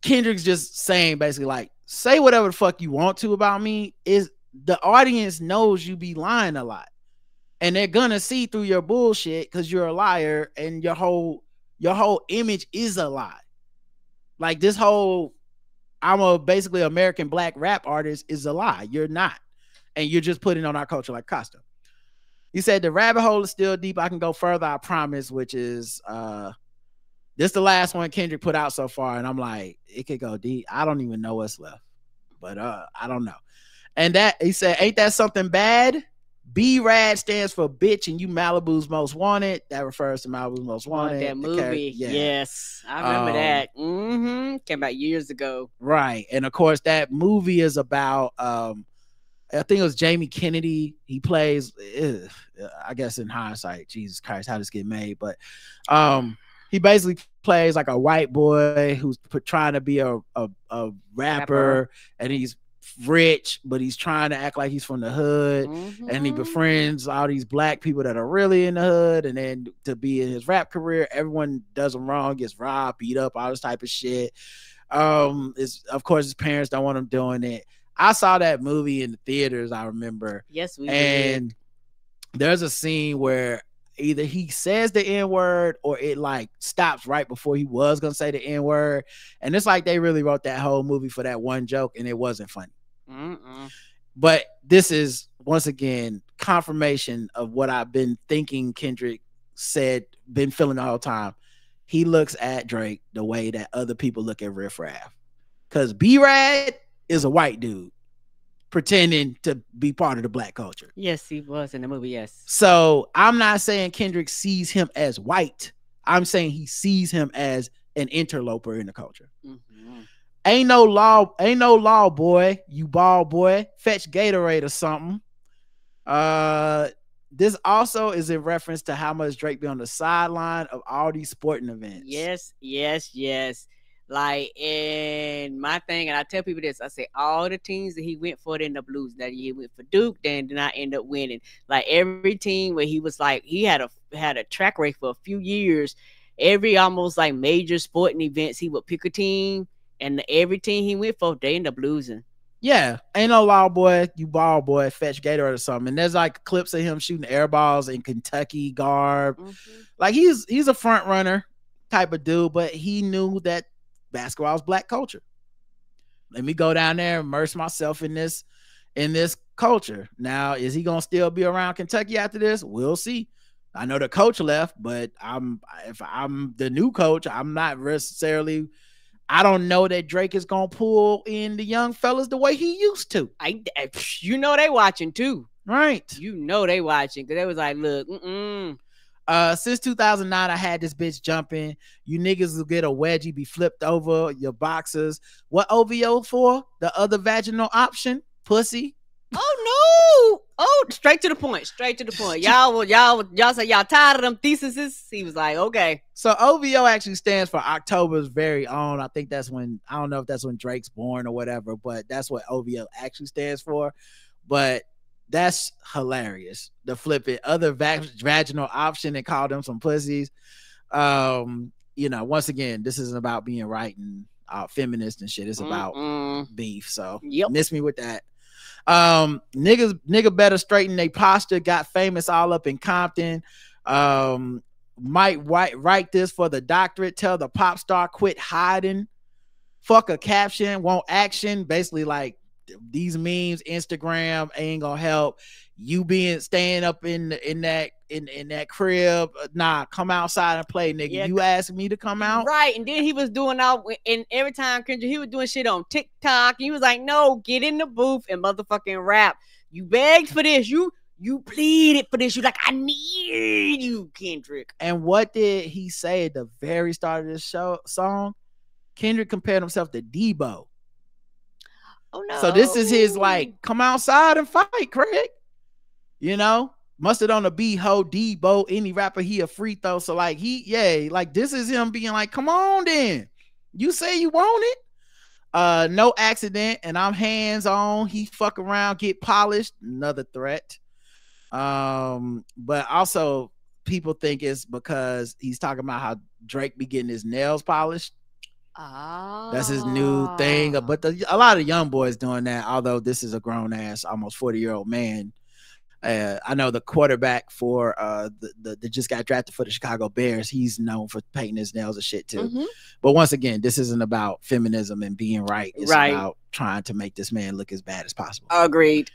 Kendrick's just saying basically like, say whatever the fuck you want to about me. Is the audience knows you be lying a lot, and they're gonna see through your bullshit because you're a liar, and your whole image is a lie. Like this whole I'm a basically American black rap artist is a lie. You're not. And you're just putting on our culture like Costa. He said the rabbit hole is still deep. I can go further, I promise, which is this the last one Kendrick put out so far. And I'm like, it could go deep. I don't even know what's left. But I don't know. And that he said, ain't that something bad? B-Rad stands for bitch and you Malibu's most wanted. That refers to Malibu's most wanted. That movie. Yeah. Yes. I remember that. Came out years ago. Right. And of course that movie is about I think it was Jamie Kennedy. He plays, I guess in hindsight, Jesus Christ, how did this get made? But he basically plays like a white boy who's trying to be a rapper, and he's rich, but he's trying to act like he's from the hood, and he befriends all these black people that are really in the hood, and then to be in his rap career, everyone does him wrong, gets robbed, beat up, all this type of shit. Of course his parents don't want him doing it. I saw that movie in the theaters, I remember. Yes, we and did. There's a scene where either he says the N-word or it like stops right before he was gonna say the N-word, and it's like they really wrote that whole movie for that one joke, and it wasn't funny. But this is once again confirmation of what I've been thinking Kendrick said, been feeling the whole time. He looks at Drake the way that other people look at Riff Raff, because B-Rad is a white dude pretending to be part of the black culture. Yes, he was in the movie. Yes. So I'm not saying Kendrick sees him as white. I'm saying he sees him as an interloper in the culture. Ain't no law, boy. You ball boy. Fetch Gatorade or something. This also is in reference to how much Drake be on the sideline of all these sporting events. Yes. Like, and my thing, and I tell people this, I say all the teams that he went for in the blues that year, he went for Duke, then did not end up winning. Like every team where he was like, he had a track record for a few years. Every almost like major sporting events, he would pick a team, and every team he went for, they end up losing. Yeah, ain't no law, boy. You ball, boy. Fetch Gatorade or something. And there's like clips of him shooting air balls in Kentucky garb. Like he's a front runner type of dude, but he knew that basketball is black culture. Let me go down there and immerse myself in this culture. Now, is he gonna still be around Kentucky after this? We'll see. I know the coach left, but if I'm the new coach, I'm not necessarily. I don't know that Drake is gonna pull in the young fellas the way he used to. You know they watching too, right? You know they watching because they was like, look, since 2009, I had this bitch jumping. You niggas will get a wedgie, be flipped over your boxers. What OVO for? The other vaginal option? Pussy. Oh no! Oh, straight to the point. Y'all say y'all tired of them theses. He was like, okay. So OVO actually stands for October's very own. I think that's when, I don't know if that's when Drake's born or whatever, but that's what OVO actually stands for. But that's hilarious. The flip it, other vaginal option and call them some pussies. Once again, this isn't about being right and feminist and shit. It's about beef. So miss me with that. Nigga better straighten their posture. Got famous all up in Compton. Might write this for the doctorate. Tell the pop star quit hiding. fuck a caption, want action. Basically, like these memes, Instagram ain't gonna help. You staying up in that crib. Nah, come outside and play, nigga. You asked me to come out, right? And then he was doing and every time Kendrick, he was doing shit on TikTok. He was like, "No, get in the booth and motherfucking rap. You begged for this. You pleaded for this. You like, I need you, Kendrick." And what did he say at the very start of this song? Kendrick compared himself to Debo. Oh no! So this is his like, come outside and fight, Craig. You know, mustard on the beat, ho, Debo, any rapper, he a free throw. So like like this is him being like, come on then. You say you want it. No accident, and I'm hands on. He fuck around, get polished. Another threat. But also people think it's because he's talking about how Drake be getting his nails polished. That's his new thing. But a lot of young boys doing that, although this is a grown ass, almost 40-year-old man. I know the quarterback for the just got drafted for the Chicago Bears. He's known for painting his nails and shit too. Mm-hmm. But once again, this isn't about feminism and being right. It's about trying to make this man look as bad as possible. Agreed.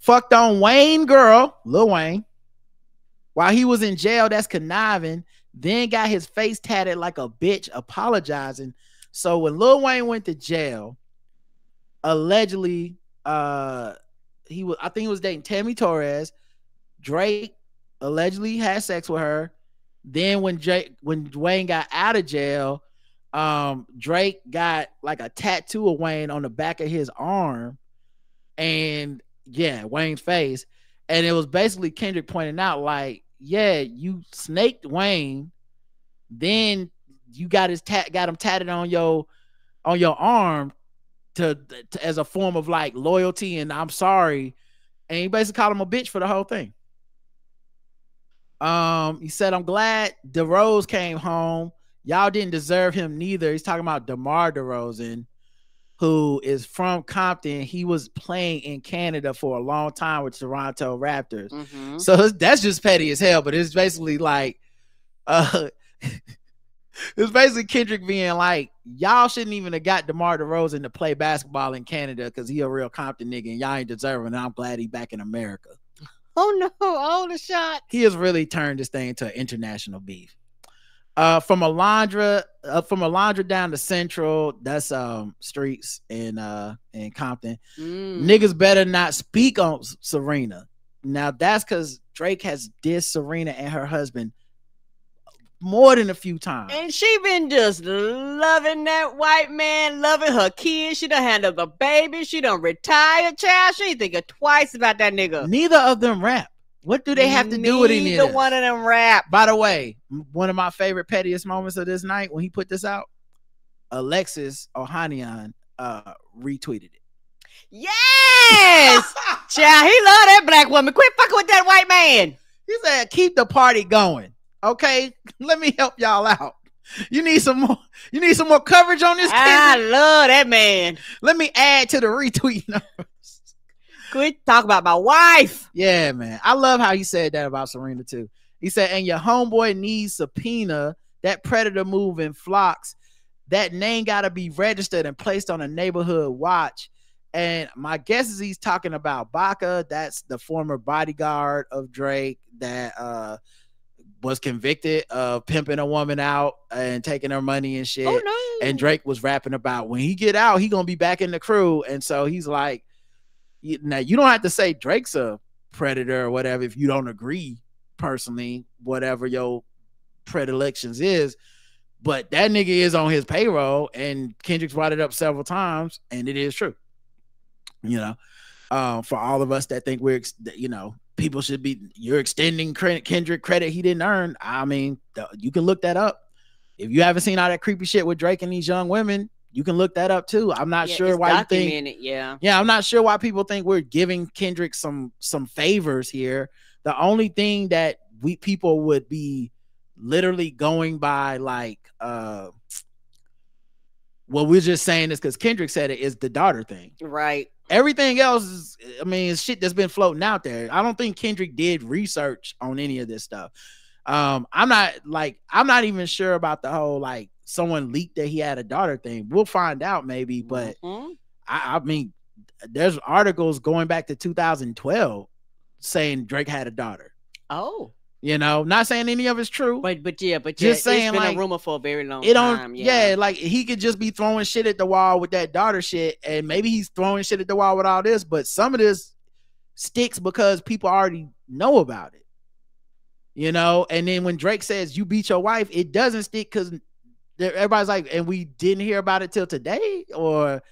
Fucked on Wayne girl, Lil Wayne, while he was in jail. That's conniving. Then got his face tatted like a bitch, apologizing. So when Lil Wayne went to jail, allegedly, I think he was dating Tammy Torres. Drake allegedly had sex with her. Then when Wayne got out of jail, Drake got like a tattoo of Wayne on the back of his arm, and Wayne's face. And it was basically Kendrick pointing out, like, you snaked Wayne, then you got him tatted on your arm to as a form of like loyalty and I'm sorry, and he basically called him a bitch for the whole thing. He said, I'm glad DeRozan came home. Y'all didn't deserve him neither. He's talking about DeMar DeRozan, who is from Compton. He was playing in Canada for a long time with Toronto Raptors. Mm-hmm. So that's just petty as hell, but it's basically like it's basically Kendrick being like, y'all shouldn't even have got DeMar DeRozan to play basketball in Canada because he a real Compton nigga and y'all ain't deserving. And I'm glad he back in America. Oh no, all the shots. He has really turned this thing into an international beef. From Alondra down to Central, that's streets in Compton. Niggas better not speak on Serena. Now that's because Drake has dissed Serena and her husband more than a few times. And she been just loving that white man, loving her kids. She done handled the baby. She done retired, child. She ain't thinking twice about that nigga. Neither of them rap. What do they have to do with any of this? Neither one of them rap. By the way, one of my favorite pettiest moments of this night when he put this out, Alexis Ohanian retweeted it. Yes! Child, he love that black woman. Quit fucking with that white man. He said, keep the party going. Okay, let me help y'all out. You need some more coverage on this. I love that man. Let me add to the retweet numbers. Quit talk about my wife. Yeah, man. I love how he said that about Serena too. He said, and your homeboy needs subpoena. That predator move in flocks. That name got to be registered and placed on a neighborhood watch. And my guess is he's talking about Baca. That's the former bodyguard of Drake that was convicted of pimping a woman out and taking her money and shit. Oh, no. And Drake was rapping about when he get out, he gonna be back in the crew. And so he's like, now you don't have to say Drake's a predator or whatever if you don't agree personally, whatever your predilections is. But that nigga is on his payroll, and Kendrick's brought it up several times, and it is true. You know, for all of us that think we're, people should be, you're extending Kendrick credit he didn't earn. I mean, you can look that up. If you haven't seen all that creepy shit with Drake and these young women, you can look that up too. I'm not sure why you think, I'm not sure why people think we're giving Kendrick some favors here. The only thing that people would be literally going by, like, well, we're just saying this because Kendrick said it, is the daughter thing. Right. Everything else is, it's shit that's been floating out there. I don't think Kendrick did research on any of this stuff. I'm not even sure about the whole, like, someone leaked that he had a daughter thing. We'll find out maybe, but I mean, there's articles going back to 2012 saying Drake had a daughter. Oh. You know, not saying any of it's true. But just saying, it's been like, a rumor for a very long time. Yeah, like he could just be throwing shit at the wall with that daughter shit, and maybe he's throwing shit at the wall with all this, but some of this sticks because people already know about it. You know, and then when Drake says you beat your wife, it doesn't stick because everybody's like, and we didn't hear about it till today, or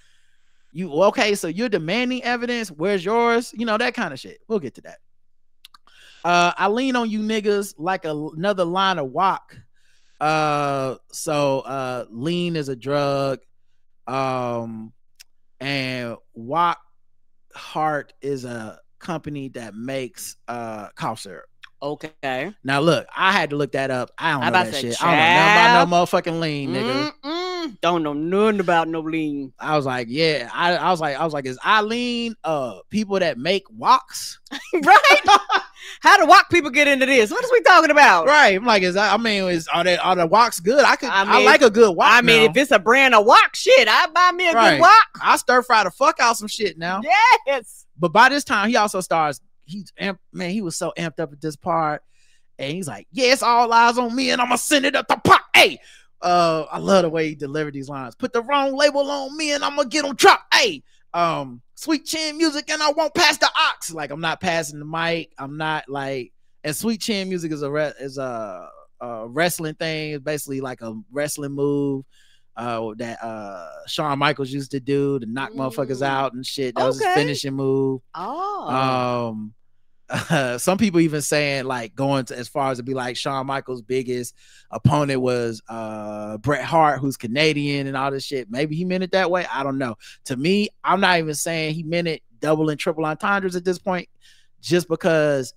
you okay, so you're demanding evidence, where's yours? You know, that kind of shit. We'll get to that. I lean on you niggas like another line of walk. So lean is a drug. And Walk Heart is a company that makes cough syrup. Okay. Now look, I had to look that up. I don't know that shit. I don't know nothing about no motherfucking lean, nigga. Don't know nothing about no lean. I was like, yeah. I was like, is Eileen people that make walks? Right? How do walk people get into this? What is we talking about? Right. I'm like, are the walks good? I like a good walk. I mean, if it's a brand of walk shit, I buy me a good walk. I stir fry the fuck out some shit now. Yes. But by this time, he also starts. He was so amped up at this part, and he's like, "Yeah, it's all eyes on me, and I'm gonna send it up the pop." Hey, I love the way he delivered these lines. Put the wrong label on me, and I'm gonna get on drop. Hey, Sweet Chin Music, and I won't pass the ox. Like, I'm not passing the mic. I'm not like, and Sweet Chin Music is a wrestling thing. It's basically like a wrestling move that Shawn Michaels used to do to knock motherfuckers out and shit. That was his finishing move. Some people even saying, like, going to as far as to be like Shawn Michaels' biggest opponent was Bret Hart, who's Canadian and all this shit. Maybe he meant it that way. I don't know. To me, I'm not even saying he meant it double and triple entendres at this point, just because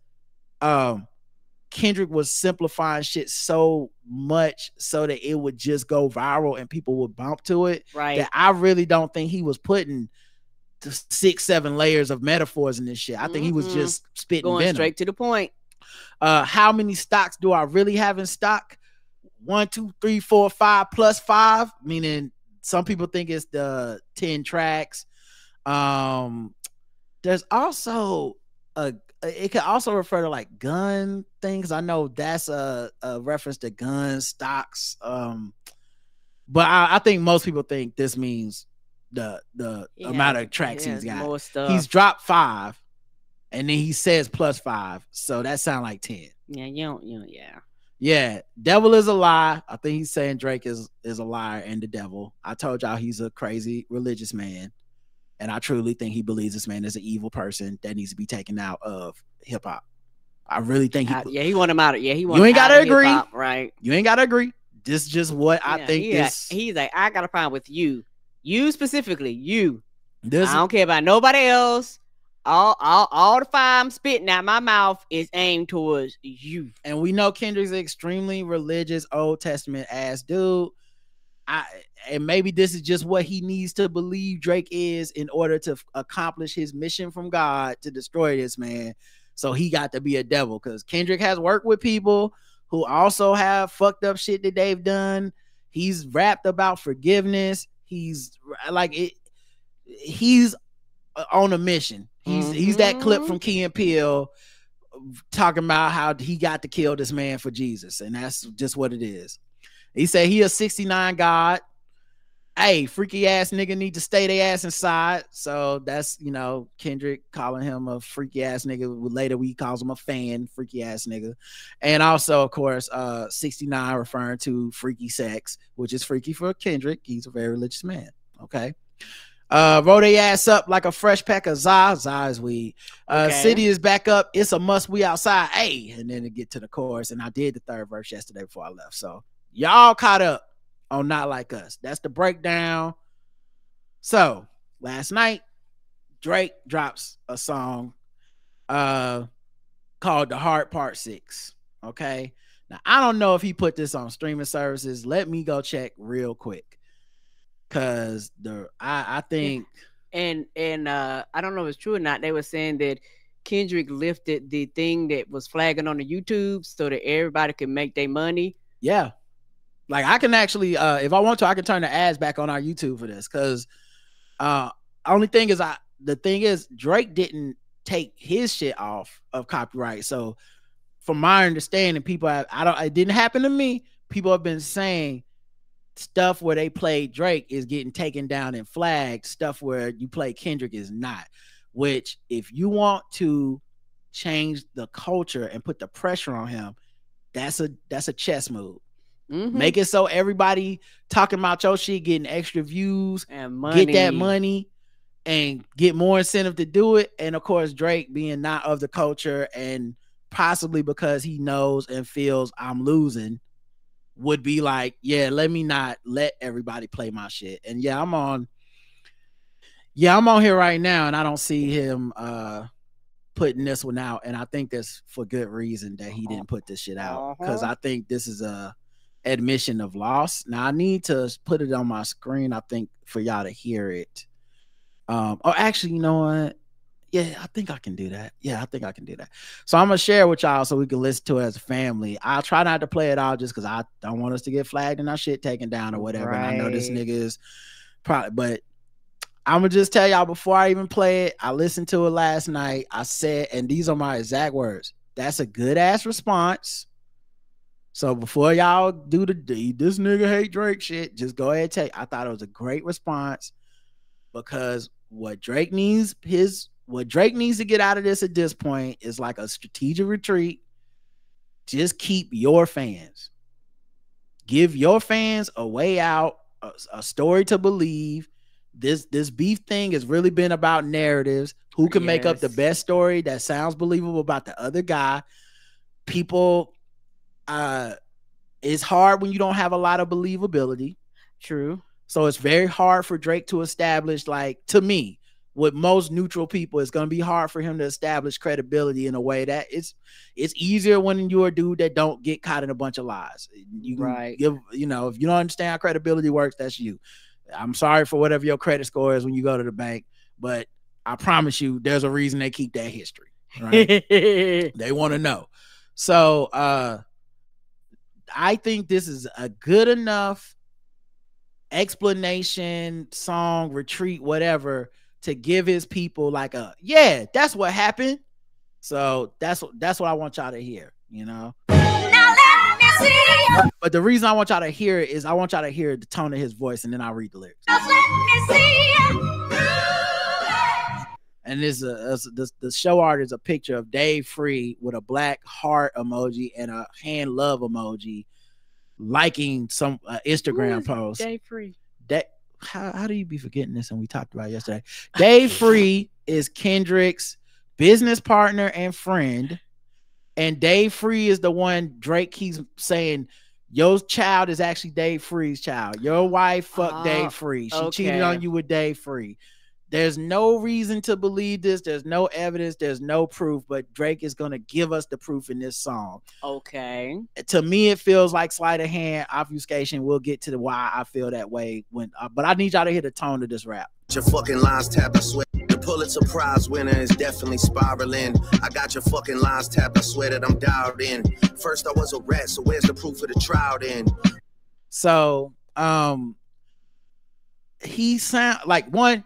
Kendrick was simplifying shit so much so that it would just go viral and people would bump to it. Right. That I really don't think he was putting 6-7 layers of metaphors in this shit. I think he was just spitting going venom. Straight to the point. How many stocks do I really have in stock? 1, 2, 3, 4, 5 plus 5, meaning some people think it's the 10 tracks. There's also it could also refer to like gun things. I know that's a reference to gun stocks. But I think most people think this means the amount of tracks he's got. More stuff. He's dropped 5, and then he says plus 5, so that sounds like 10. Yeah. Devil is a lie. I think he's saying Drake is a liar and the devil. I told y'all he's a crazy religious man, and I truly think he believes this man is an evil person that needs to be taken out of hip hop. I really think he want him out. Yeah, he want. You ain't gotta agree, right? You ain't gotta agree. This is just what I think. He's like, I got a problem with you specifically. You. I don't care about nobody else. All the fire I'm spitting out my mouth is aimed towards you. And we know Kendrick's an extremely religious, Old Testament ass dude. And maybe this is just what he needs to believe Drake is in order to accomplish his mission from God to destroy this man. So he got to be a devil, because Kendrick has worked with people who also have fucked up shit that they've done. He's rapped about forgiveness. He's like it. He's on a mission. He's that clip from Key and Peele talking about how he got to kill this man for Jesus, and that's just what it is. He said he a 69 God. Hey, freaky ass nigga need to stay their ass inside. So that's, Kendrick calling him a freaky ass nigga. Later he calls him a fan, freaky ass nigga. And also, of course, 69 referring to freaky sex, which is freaky for Kendrick. He's a very religious man. Okay. Roll their ass up like a fresh pack of Zah is weed. City is back up. It's a must. We outside. Hey, and then to get to the chorus. And I did the third verse yesterday before I left. So y'all caught up on Not Like Us. That's the breakdown. So last night, Drake drops a song called The Heart Part 6. Okay. Now I don't know if he put this on streaming services. Let me go check real quick. Cause I think and I don't know if it's true or not. They were saying that Kendrick lifted the thing that was flagging on the YouTube so that everybody could make their money. Yeah. Like I can actually, if I want to, I can turn the ads back on our YouTube for this. Cause only thing is the thing is Drake didn't take his shit off of copyright. So from my understanding, people have, it didn't happen to me. People have been saying stuff where they play Drake is getting taken down and flagged. Stuff where you play Kendrick is not. Which, if you want to change the culture and put the pressure on him, that's a chess move. Make it so everybody talking about your shit, getting extra views, and money. Get that money, and get more incentive to do it. And of course, Drake being not of the culture, and possibly because he knows and feels I'm losing, would be like, yeah, let me not let everybody play my shit. And yeah, I'm on here right now, and I don't see him putting this one out. And I think that's for good reason that he didn't put this shit out, because I think this is a admission of loss. Now I need to put it on my screen, I think, for y'all to hear it. Or actually, you know what? Yeah, I think I can do that. So I'm gonna share it with y'all so we can listen to it as a family. I'll try not to play it all just because I don't want us to get flagged and our shit taken down or whatever. Right. And I know this nigga is probably, but I'm gonna just tell y'all before I even play it, I listened to it last night. I said, and these are my exact words, that's a good ass response. So before y'all do this nigga hate Drake shit, just go ahead and take. I thought it was a great response, because what Drake needs to get out of this at this point is like a strategic retreat. Just keep your fans. Give your fans a way out, a story to believe. This beef thing has really been about narratives. Who can make up the best story that sounds believable about the other guy? People, it's hard when you don't have a lot of believability. True. So it's very hard for Drake to establish, like, to me, with most neutral people, it's going to be hard for him to establish credibility in a way that it's easier when you're a dude that don't get caught in a bunch of lies. You can give, if you don't understand how credibility works, that's you. I'm sorry for whatever your credit score is when you go to the bank, but I promise you there's a reason they keep that history, right? They want to know. So I think this is a good enough explanation, song, retreat, whatever, to give his people like that's what happened. So that's what I want y'all to hear, Now let me see. But the reason I want y'all to hear it is I want y'all to hear the tone of his voice, and then I'll read the lyrics. Just let me see. And the show art is a picture of Dave Free with a black heart emoji and a hand love emoji, liking some Instagram post. Dave Free. How do you be forgetting this? And we talked about it yesterday. Dave Free is Kendrick's business partner and friend, and Dave Free is the one Drake keeps saying your child is actually Dave Free's child. Your wife fucked Dave Free. She cheated on you with Dave Free. There's no reason to believe this. There's no evidence. There's no proof, but Drake is going to give us the proof in this song. Okay. To me, it feels like sleight of hand, obfuscation. We'll get to why I feel that way but I need y'all to hear the tone of this rap. Your fucking lines tapped, I swear. The Pulitzer Prize winner is definitely spiraling. I got your fucking lines tapped, I swear that I'm dialed in. First I was a rat, so where's the proof of the trial then? So, he sound like one,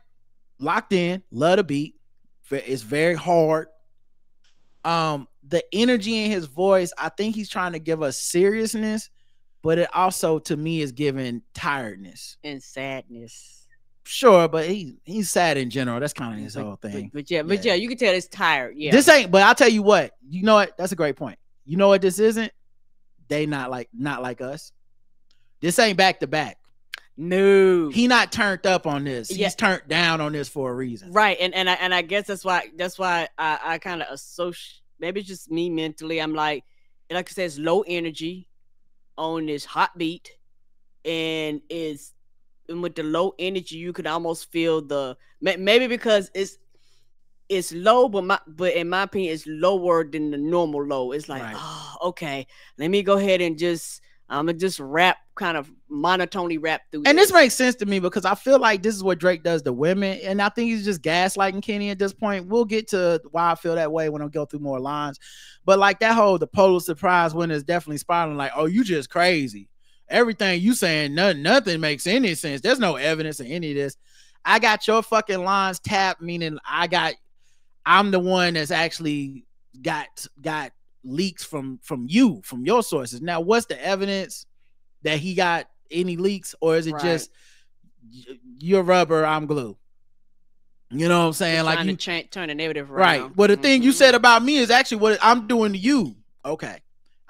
locked in, love the beat. It's very hard. The energy in his voice, I think he's trying to give us seriousness, but it also, to me, is giving tiredness and sadness. Sure, but he's sad in general. That's kind of his whole thing. But yeah, you can tell it's tired. Yeah. This ain't, but I'll tell you what. You know what? That's a great point. You know what this isn't? They not like us. This ain't back to back. No, he not turned up on this. He's turned down on this for a reason, right? And I guess that's why I kind of associate. Maybe it's just me mentally. I'm like I said, it's low energy on this hot beat, and with the low energy, you could almost feel maybe because it's low, but in my opinion, it's lower than the normal low. It's like, oh, okay, let me go ahead and I'm gonna just rap, kind of monotonely rap through. And this makes sense to me because I feel like this is what Drake does to women, and I think he's just gaslighting Kenny at this point. We'll get to why I feel that way when I go through more lines, but like that the Pulitzer Prize winner is definitely spiraling. Like, oh, you just crazy, everything you saying, nothing makes any sense. There's no evidence of any of this. I got your fucking lines tapped, meaning I'm the one that's actually got leaks from you, from your sources. Now, what's the evidence that he got any leaks, or is it just you're rubber, I'm glue? You know what I'm saying? Like you turn the narrative around. Right. Well, the thing you said about me is actually what I'm doing to you. Okay.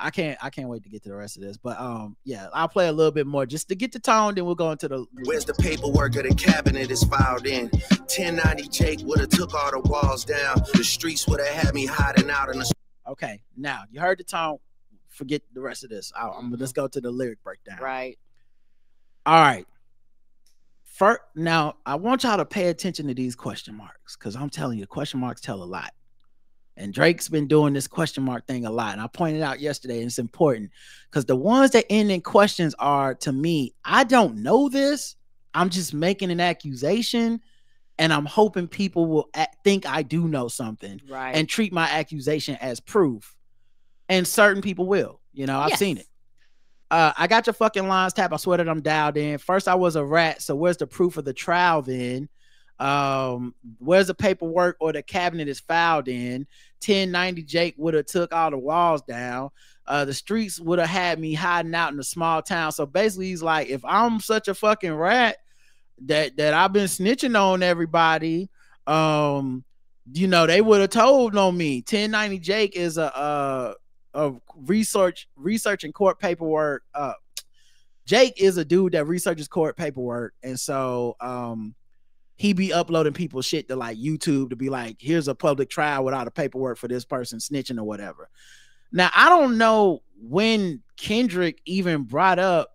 I can't wait to get to the rest of this, but yeah, I'll play a little bit more just to get the tone. Then we'll go into the. Where's the paperwork of the cabinet is filed in? 1090 Jake would have took all the walls down. The streets would have had me hiding out in the. Okay, now you heard the tone. Forget the rest of this. Let's go to the lyric breakdown. Right. All right. First, now I want y'all to pay attention to these question marks, because I'm telling you, question marks tell a lot. And Drake's been doing this question mark thing a lot. And I pointed out yesterday, and it's important because the ones that end in questions are, to me, I don't know this. I'm just making an accusation, and I'm hoping people will think I do know something, right, and treat my accusation as proof. And certain people will. You know, I've seen it. I got your fucking lines tapped. I swear that I'm dialed in. First, I was a rat. So where's the proof of the trial then? Where's the paperwork or the cabinet is filed in? 1090 Jake would have took all the walls down. The streets would have had me hiding out in a small town. So basically he's like, if I'm such a fucking rat that I've been snitching on everybody, you know, they would have told on me. 1090 Jake is a researching court paperwork. Jake is a dude that researches court paperwork, and so he be uploading people's shit to like YouTube to be like, here's a public trial without a paperwork for this person snitching or whatever. Now, I don't know when Kendrick even brought up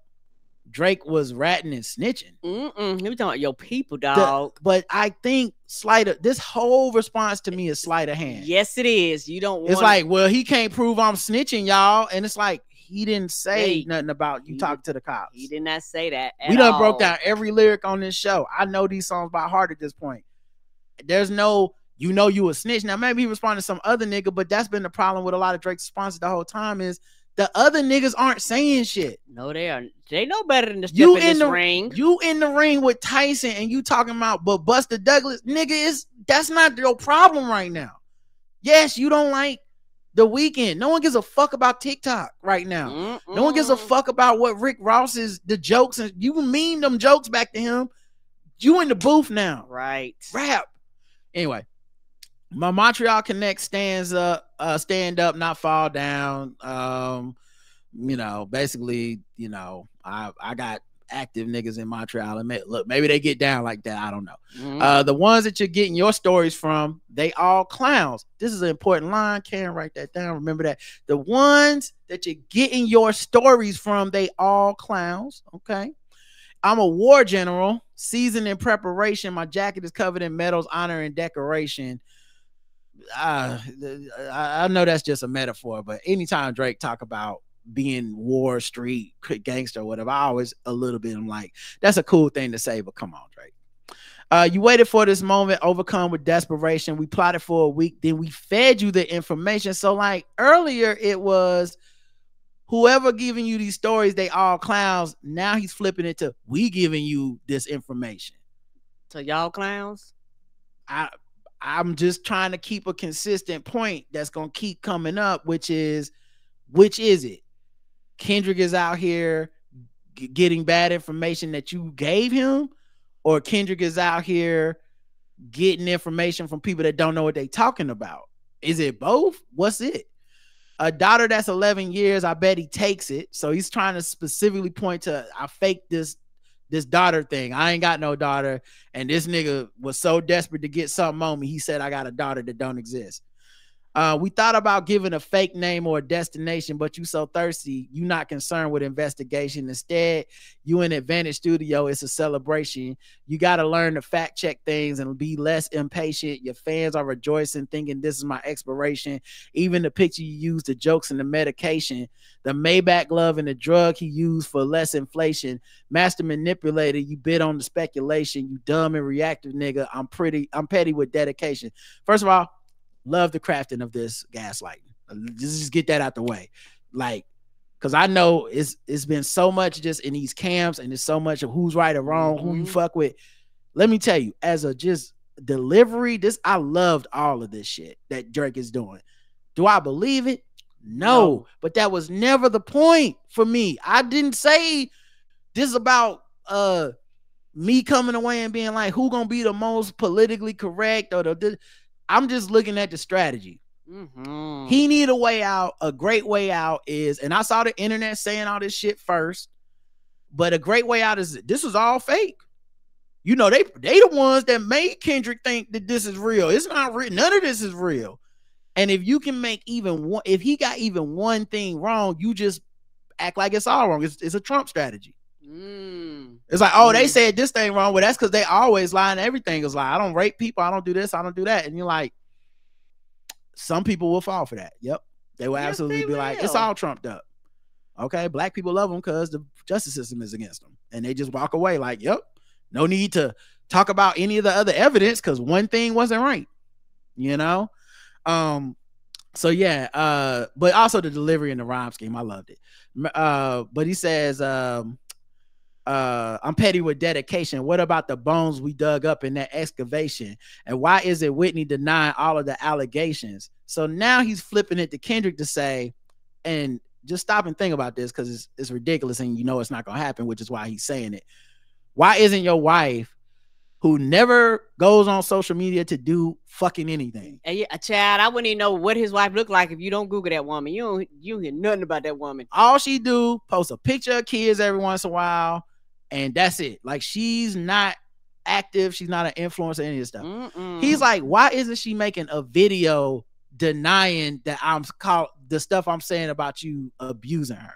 Drake was ratting and snitching. He was talking about your people, dog. But I think this whole response to me is sleight of hand. Yes, it is. You don't want. It's like, well, he can't prove I'm snitching, y'all. And it's like, he didn't say nothing about you talking to the cops. He did not say that at We done all. broke down every lyric on this show. I know these songs by heart at this point. There's no, you know, you a snitch. Now, maybe he responded to some other nigga, but that's been the problem with a lot of Drake's responses the whole time is the other niggas aren't saying shit. No, they are. They know better than to step in this ring. You in the ring with Tyson and you talking about, but Buster Douglas, nigga, that's not your problem right now. Yes, you don't like The Weeknd. No one gives a fuck about TikTok right now. No one gives a fuck about what Rick Ross is, the jokes, and you mean them jokes back to him. You in the booth now. Right. Rap. Anyway, my Montreal Connect stand up, not fall down. You know, basically, you know, I got active niggas in Montreal, and look, maybe they get down like that. I don't know. The ones that you're getting your stories from, they all clowns. This is an important line. Karen, write that down. Remember that. The ones that you're getting your stories from, they all clowns. Okay. I'm a war general, seasoned in preparation. My jacket is covered in medals, honor, and decoration. I know that's just a metaphor, but anytime Drake talk about being war, street, gangster, or whatever, I always a little bit, I'm like, that's a cool thing to say, but come on, Drake. You waited for this moment, overcome with desperation. We plotted for a week, then we fed you the information. So like earlier, it was whoever giving you these stories, they all clowns. Now he's flipping it to we giving you this information. So y'all clowns? I'm just trying to keep a consistent point that's going to keep coming up, which is it? Kendrick is out here getting bad information that you gave him, or Kendrick is out here getting information from people that don't know what they're talking about? Is it both? What's it? A daughter that's 11 years, I bet he takes it. So he's trying to specifically point to, I faked this daughter thing. I ain't got no daughter. And this nigga was so desperate to get something on me, he said, I got a daughter that don't exist. We thought about giving a fake name or a destination, but you so thirsty, you not concerned with investigation. Instead, you in Advantage Studio, it's a celebration. You got to learn to fact check things and be less impatient. Your fans are rejoicing, thinking this is my expiration. Even the picture you used, the jokes and the medication, the Maybach glove and the drug he used for less inflation. Master manipulator, you bid on the speculation. You dumb and reactive nigga. I'm petty with dedication. First of all, love the crafting of this gaslighting. Just get that out the way. Like, Because I know it's been so much just in these camps, and there's so much of who's right or wrong, who you fuck with. Let me tell you, as a just delivery, I loved all of this shit that Drake is doing. Do I believe it? No. But that was never the point for me. I didn't say this about me coming away and being like, who gonna be the most politically correct, or I'm just looking at the strategy. He need a way out. A great way out is, and I saw the internet saying all this shit first, but a great way out is, this is all fake. You know, they the ones that made Kendrick think that this is real. It's not real. None of this is real. And if you can make even one, if he got even one thing wrong, you just act like it's all wrong. It's a Trump strategy. It's like, oh, they said this thing wrong. Well, that's because they always lie and everything is lie. I don't rape people. I don't do this. I don't do that. And you're like, some people will fall for that. Yep. They will absolutely be like, it's all trumped up. Okay. Black people love them because the justice system is against them. And they just walk away like, yep, no need to talk about any of the other evidence because one thing wasn't right. You know? So yeah, but also the delivery and the rhyme scheme, I loved it. But he says, I'm petty with dedication. What about the bones we dug up in that excavation? And why is it Whitney denying all of the allegations? So now he's flipping it to Kendrick to say, and just stop and think about this because it's ridiculous and you know it's not gonna happen, which is why he's saying it. Why isn't your wife, who never goes on social media to do fucking anything? Chad, I wouldn't even know what his wife looked like if you don't Google that woman. You don't hear nothing about that woman. All she do, post a picture of kids every once in a while, and that's it. Like, she's not active. She's not an influencer, any of this stuff. He's like, why isn't she making a video denying that I'm called the stuff I'm saying about you abusing her?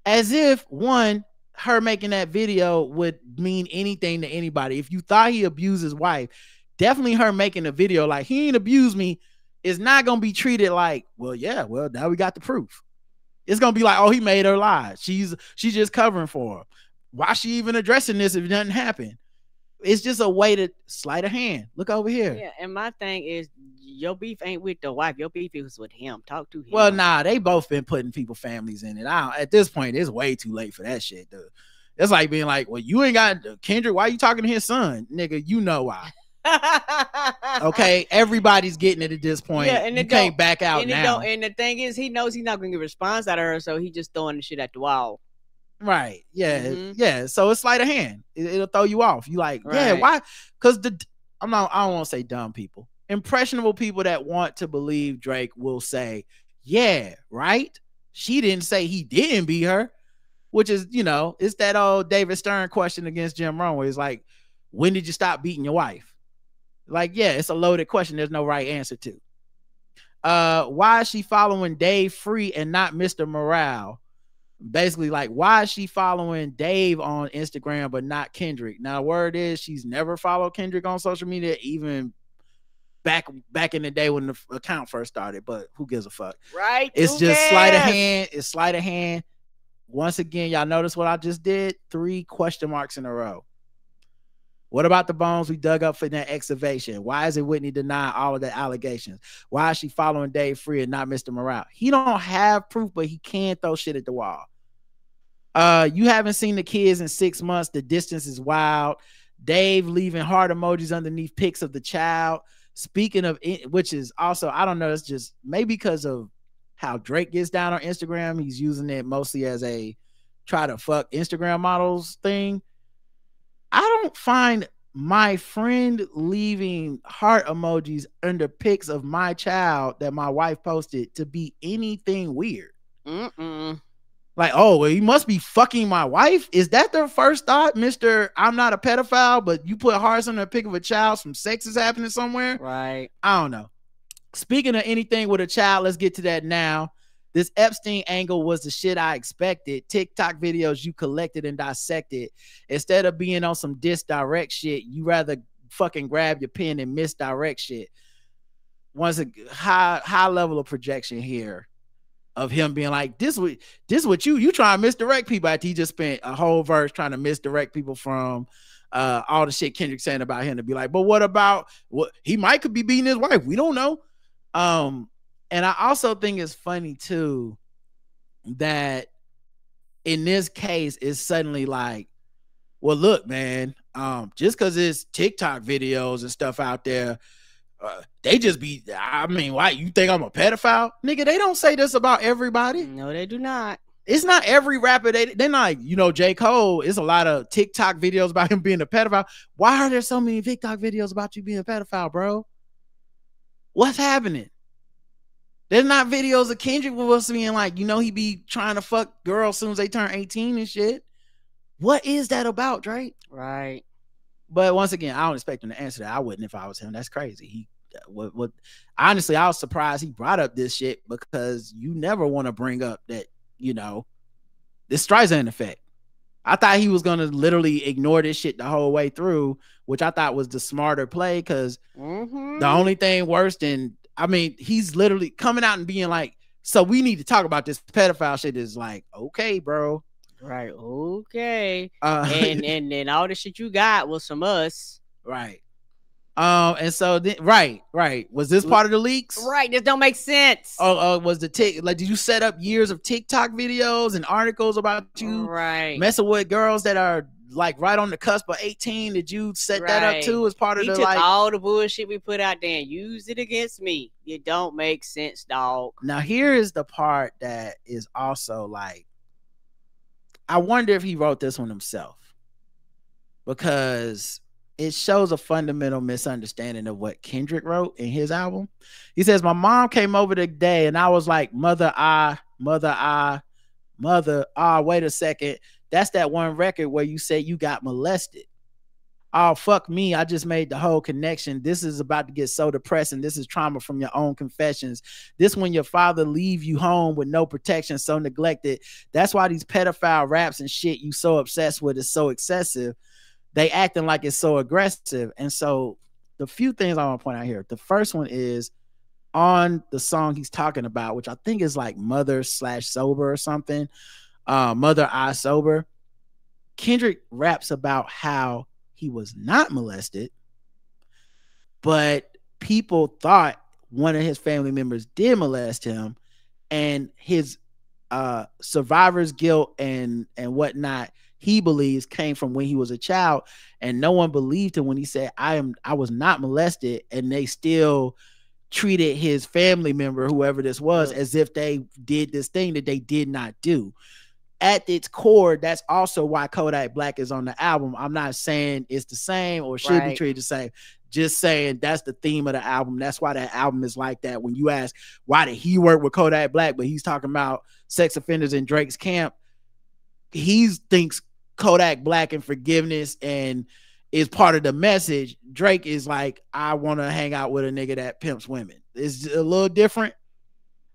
As if, one, her making that video would mean anything to anybody. If you thought he abused his wife, definitely her making a video like he ain't abused me is not gonna be treated like, well, yeah, well, now we got the proof. It's gonna be like, oh, he made her lie. She's just covering for her. Why she even addressing this if it doesn't happen? It's just a way to sleight of hand. Look over here. Yeah, and my thing is, your beef ain't with the wife. Your beef is with him. Talk to him. Well, nah, they both been putting people families in it. At this point, it's way too late for that shit, dude. It's like being like, well, you ain't got Kendrick. Why you talking to his son? Nigga, you know why. Okay, everybody's getting it at this point. Yeah, and you can't back out now. And the thing is, he knows he's not going to get a response out of her, so he just throwing the shit at the wall. Right. Yeah. Yeah. So it's sleight of hand. It'll throw you off. You like, right. Yeah, why? Because I don't want to say dumb people. Impressionable people that want to believe Drake will say, yeah, right? She didn't say he didn't beat her, which is, you know, it's that old David Stern question against Jim Rohn where it's like, when did you stop beating your wife? Like, yeah, it's a loaded question. There's no right answer to. Why is she following Dave Free and not Mr. Morale? Basically, like, why is she following Dave on Instagram but not Kendrick? Now, word is she's never followed Kendrick on social media, even back in the day when the account first started. But who gives a fuck? Right? It's just sleight of hand. It's sleight of hand. Once again, y'all notice what I just did? 3 question marks in a row. What about the bones we dug up for that excavation? Why is it Whitney denying all of the allegations? Why is she following Dave Free and not Mr. Morale? He don't have proof, but he can throw shit at the wall. You haven't seen the kids in 6 months. The distance is wild. Dave leaving heart emojis underneath pics of the child. Speaking of it, which is also, I don't know, it's just maybe because of how Drake gets down on Instagram. He's using it mostly as a try to fuck Instagram models thing. I don't find my friend leaving heart emojis under pics of my child that my wife posted to be anything weird. Like, oh, well, he must be fucking my wife. Is that their first thought, Mr. I'm not a pedophile, but you put hearts on a pic of a child, some sex is happening somewhere? Right. I don't know. Speaking of anything with a child, let's get to that now. This Epstein angle was the shit I expected. TikTok videos you collected and dissected. Instead of being on some disdirect shit, you rather fucking grab your pen and misdirect shit. Once a high level of projection here of him being like, this what you trying to misdirect people after he just spent a whole verse trying to misdirect people from all the shit Kendrick saying about him to be like, but what about what he could be beating his wife? We don't know. And I also think it's funny too that in this case is suddenly like, well, look, man, just because it's TikTok videos and stuff out there, they just be, I mean, why you think I'm a pedophile? Nigga, they don't say this about everybody. No, they do not. It's not every rapper. They're not, J. Cole, it's a lot of TikTok videos about him being a pedophile. Why are there so many TikTok videos about you being a pedophile, bro? What's happening? There's not videos of Kendrick with us being like, he be trying to fuck girls as soon as they turn 18 and shit. What is that about, Drake? Right. But once again, I don't expect him to answer that. I wouldn't if I was him. That's crazy. Honestly, I was surprised he brought up this shit, because you never want to bring up that, this Streisand effect. I thought he was going to literally ignore this shit the whole way through, which I thought was the smarter play, because the only thing worse than, he's literally coming out and being like, so we need to talk about this pedophile shit, is like, okay, bro. Right. Okay. And then all the shit you got was from us. Right. And so then, right. Was this part of the leaks? Right. This don't make sense. Was the did you set up years of TikTok videos and articles about you messing with girls that are like right on the cusp of 18? Did you set that up too as part of took all the bullshit we put out there and used it against me? It don't make sense, dog. Now here is the part that is also like, I wonder if he wrote this one himself, because it shows a fundamental misunderstanding of what Kendrick wrote in his album. He says, my mom came over today and I was like, mother, wait a second. That's that one record where you say you got molested. Oh, fuck me. I just made the whole connection. This is about to get so depressing. This is trauma from your own confessions. This when your father leave you home with no protection, so neglected. That's why these pedophile raps and shit you so obsessed with is so excessive. They acting like it's so aggressive. And so the few things I want to point out here. The first one is on the song he's talking about, which I think is like Mother/Sober or something. Mother I Sober. Kendrick raps about how he was not molested, but people thought one of his family members did molest him, and his survivor's guilt and whatnot, he believes came from when he was a child, and no one believed him when he said, I was not molested, and they still treated his family member, whoever this was, as if they did this thing that they did not do. At its core, that's also why Kodak Black is on the album. I'm not saying it's the same or should be treated the same. Just saying that's the theme of the album. That's why that album is like that. When you ask, why did he work with Kodak Black, but he's talking about sex offenders in Drake's camp, he thinks Kodak Black and forgiveness and is part of the message. Drake is like, I want to hang out with a nigga that pimps women. It's a little different.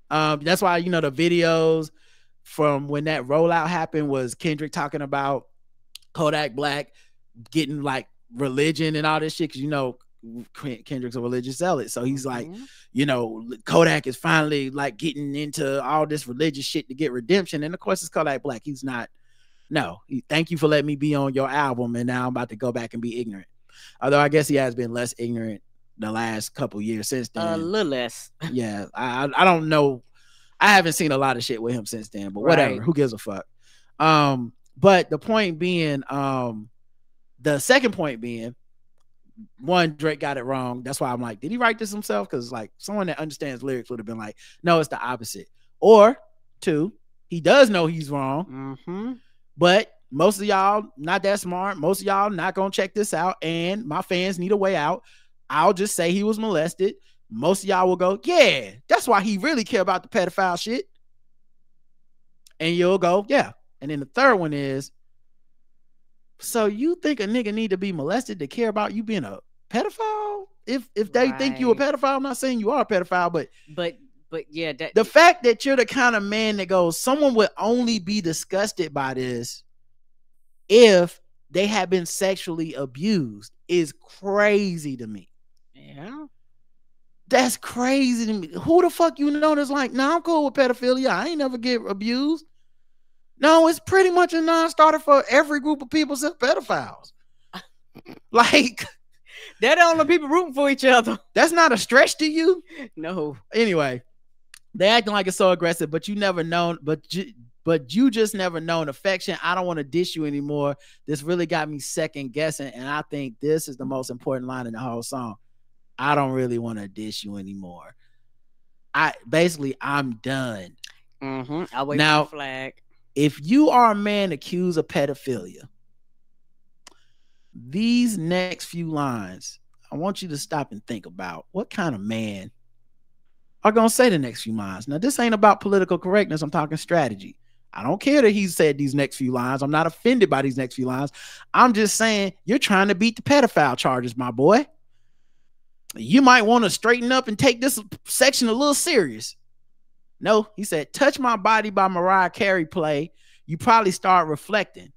That's why, the videos from when that rollout happened was Kendrick talking about Kodak Black getting like religion and all this shit, because Kendrick's a religious zealot, so he's like, Kodak is finally like getting into all this religious shit to get redemption, and of course it's Kodak Black. He's not. No, thank you for letting me be on your album, and now I'm about to go back and be ignorant. Although I guess he has been less ignorant the last couple years since then. A little less. Yeah, I don't know. I haven't seen a lot of shit with him since then, but whatever. Who gives a fuck? But the point being, the second point being, one, Drake got it wrong. That's why I'm like, did he write this himself? Because like someone that understands lyrics would have been like, no, it's the opposite. Or two, he does know he's wrong, but most of y'all not that smart. Most of y'all not gonna check this out, and my fans need a way out. I'll just say he was molested. Most of y'all will go, yeah, that's why he really care about the pedophile shit. And you'll go, yeah. And then the third one is, so you think a nigga need to be molested to care about you being a pedophile? If they think you a pedophile, I'm not saying you are a pedophile, but yeah, the fact that you're the kind of man that goes, someone would only be disgusted by this if they have been sexually abused is crazy to me. Yeah. That's crazy to me. Who the fuck that's like, nah, I'm cool with pedophilia. I ain't never get abused. No, it's pretty much a non-starter for every group of people except pedophiles. Like, they're the only people rooting for each other. That's not a stretch to you? No. Anyway, they acting like it's so aggressive, but you never know. But but you just never known affection. I don't want to dish you anymore. This really got me second guessing, and I think this is the most important line in the whole song. I don't really want to dish you anymore. I'm done. I'll wait Now, for the flag. If you are a man accused of pedophilia, these next few lines, I want you to stop and think about what kind of man are going to say the next few lines. Now, this ain't about political correctness. I'm talking strategy. I don't care that he said these next few lines. I'm not offended by these next few lines. I'm just saying you're trying to beat the pedophile charges, my boy. You might want to straighten up and take this section a little serious. No, he said, Touch My Body by Mariah Carey play. You probably start reflecting.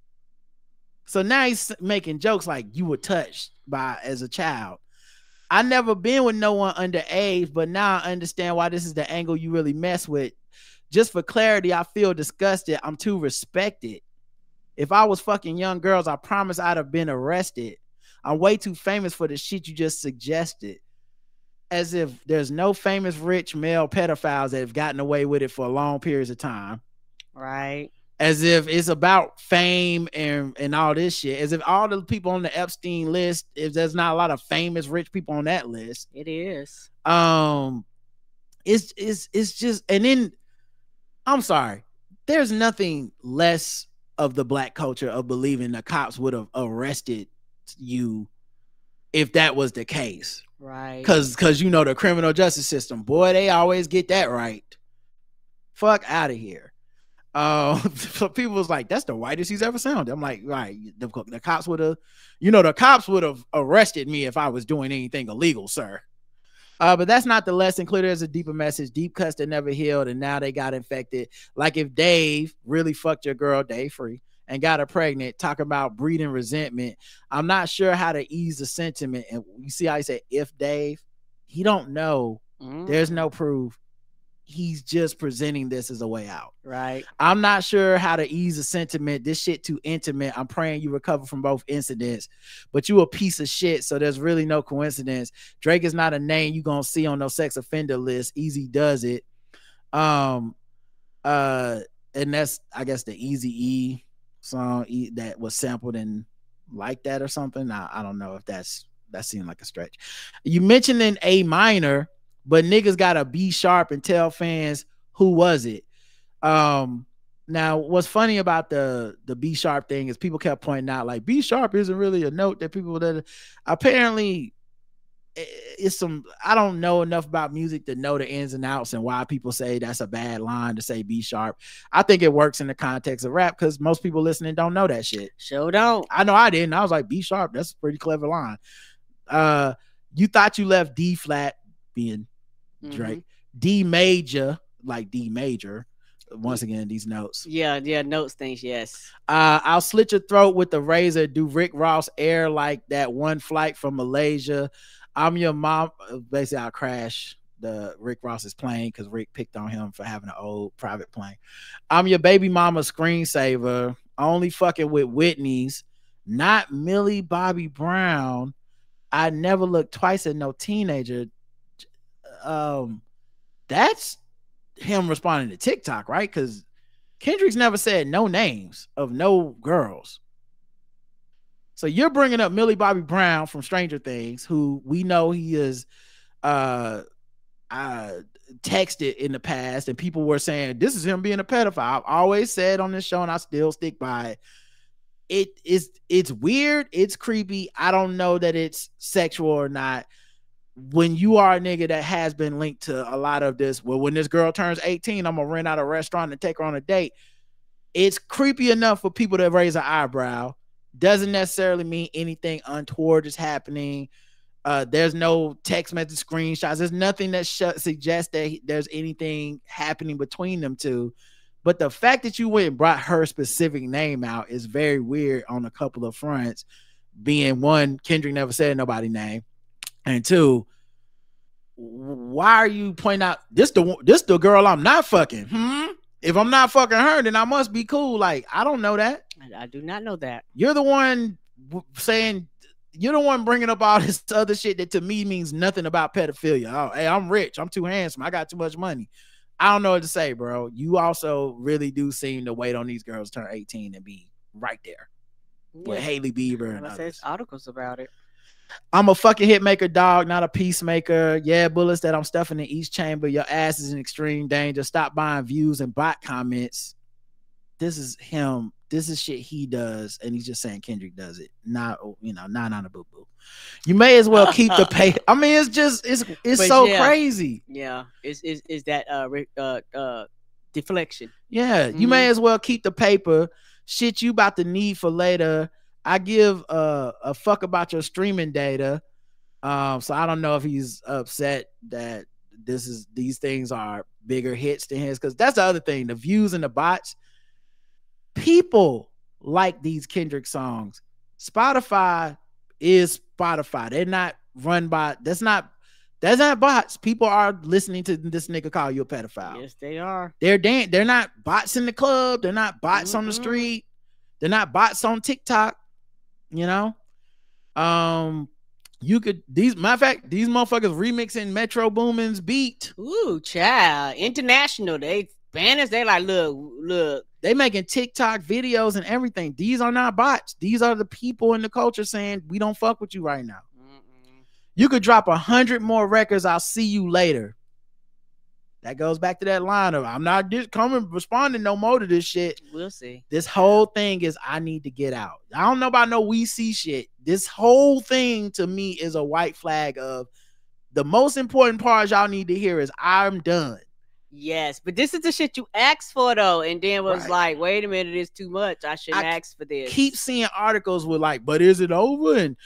So now he's making jokes like you were touched by as a child. I never been with no one underage, but now I understand why this is the angle you really mess with. Just for clarity, I feel disgusted. I'm too respected. If I was fucking young girls, I promise I'd have been arrested. I'm way too famous for the shit you just suggested. As if there's no famous rich male pedophiles that have gotten away with it for long periods of time. Right. As if it's about fame and all this shit. As if all the people on the Epstein list, if there's not a lot of famous rich people on that list. It is. It's just, and then I'm sorry, there's nothing less of the black culture of believing the cops would have arrested you if that was the case. Right. Because you know the criminal justice system, boy, they always get that right. Fuck out of here. So people was like, that's the whitest he's ever sounded. I'm like, right, the cops would have, the cops would have arrested me if I was doing anything illegal, sir. But that's not the lesson. Clearly there's a deeper message. Deep cuts that never healed, and now they got infected. Like if Dave really fucked your girl, Dave Free, and got her pregnant, talk about breeding resentment. I'm not sure how to ease the sentiment. And you see how he said, if Dave, he don't know. There's no proof. He's just presenting this as a way out. Right. I'm not sure how to ease the sentiment. This shit too intimate. I'm praying you recover from both incidents, but you a piece of shit. So there's really no coincidence. Drake is not a name you gonna see on no sex offender list. Easy does it. And that's, I guess, the Eazy-E song that was sampled and like that or something. I don't know if that seemed like a stretch. You mentioned an A minor, but niggas got a B sharp and tell fans who was it. Now what's funny about the B sharp thing is people kept pointing out like B sharp isn't really a note that people that apparently it's some, I don't know enough about music to know the ins and outs and why people say that's a bad line to say B sharp. I think it works in the context of rap because most people listening don't know that shit. Sure don't. I know I didn't. I was like, B sharp, that's a pretty clever line. You thought you left D flat, being Drake, D major, like D major. Once again, these notes. Yeah, notes things, yes. I'll slit your throat with the razor. Do Rick Ross air like that one flight from Malaysia? I'm your mom. Basically, I'll crash the Rick Ross's plane because Rick picked on him for having an old private plane. I'm your baby mama screensaver. Only fucking with Whitney's, not Millie Bobby Brown. I never looked twice at no teenager. That's him responding to TikTok, right? Because Kendrick's never said no names of no girls. So you're bringing up Millie Bobby Brown from Stranger Things, who we know he is texted in the past, and people were saying this is him being a pedophile. I've always said on this show, and I still stick by it. It's weird. It's creepy. I don't know that it's sexual or not. When you are a nigga that has been linked to a lot of this, well, when this girl turns 18, I'm gonna rent out a restaurant and take her on a date. It's creepy enough for people to raise an eyebrow. Doesn't necessarily mean anything untoward is happening. There's no text message screenshots. There's nothing that suggests that there's anything happening between them two. But the fact that you went and brought her specific name out is very weird on a couple of fronts. Being one, Kendrick never said nobody's name. And two, why are you pointing out this the girl I'm not fucking? If I'm not fucking her, then I must be cool. Like, I don't know that. I do not know that. You're the one saying, you're the one bringing up all this other shit that to me means nothing about pedophilia. Oh, hey, I'm rich. I'm too handsome. I got too much money. I don't know what to say, bro. You also really do seem to wait on these girls turn 18 and be right there with Hailey Bieber and others. Articles about it. I'm a fucking hit maker, dog, not a peacemaker. Yeah, bullets that I'm stuffing in each chamber. Your ass is in extreme danger. Stop buying views and bot comments. This is him. This is shit he does, and he's just saying Kendrick does it. Not, not on a boo boo. You may as well keep the pay. I mean, it's so crazy. Yeah, is that deflection? Yeah, you may as well keep the paper. Shit you about to need for later. I give a fuck about your streaming data. So I don't know if he's upset that these things are bigger hits than his, because that's the other thing. The views and the bots. People like these Kendrick songs. Spotify is Spotify. They're not run by. That's not bots. People are listening to this nigga call you a pedophile. Yes, they are. They're not bots in the club. They're not bots on the street. They're not bots on TikTok. You know, these motherfuckers remixing Metro Boomin's beat. Ooh, child, international. They Spanish. They like look. They making TikTok videos and everything. These are not bots. These are the people in the culture saying we don't fuck with you right now. You could drop 100 more records. I'll see you later. That goes back to that line of I'm not just responding no more to this shit. We'll see. This whole thing is I need to get out. I don't know about no we see shit. This whole thing to me is a white flag of the most important part y'all need to hear is I'm done. Yes, but this is the shit you asked for though, and then was like, wait a minute, it's too much. I shouldn't ask for this. Keep seeing articles with like, but is it over? And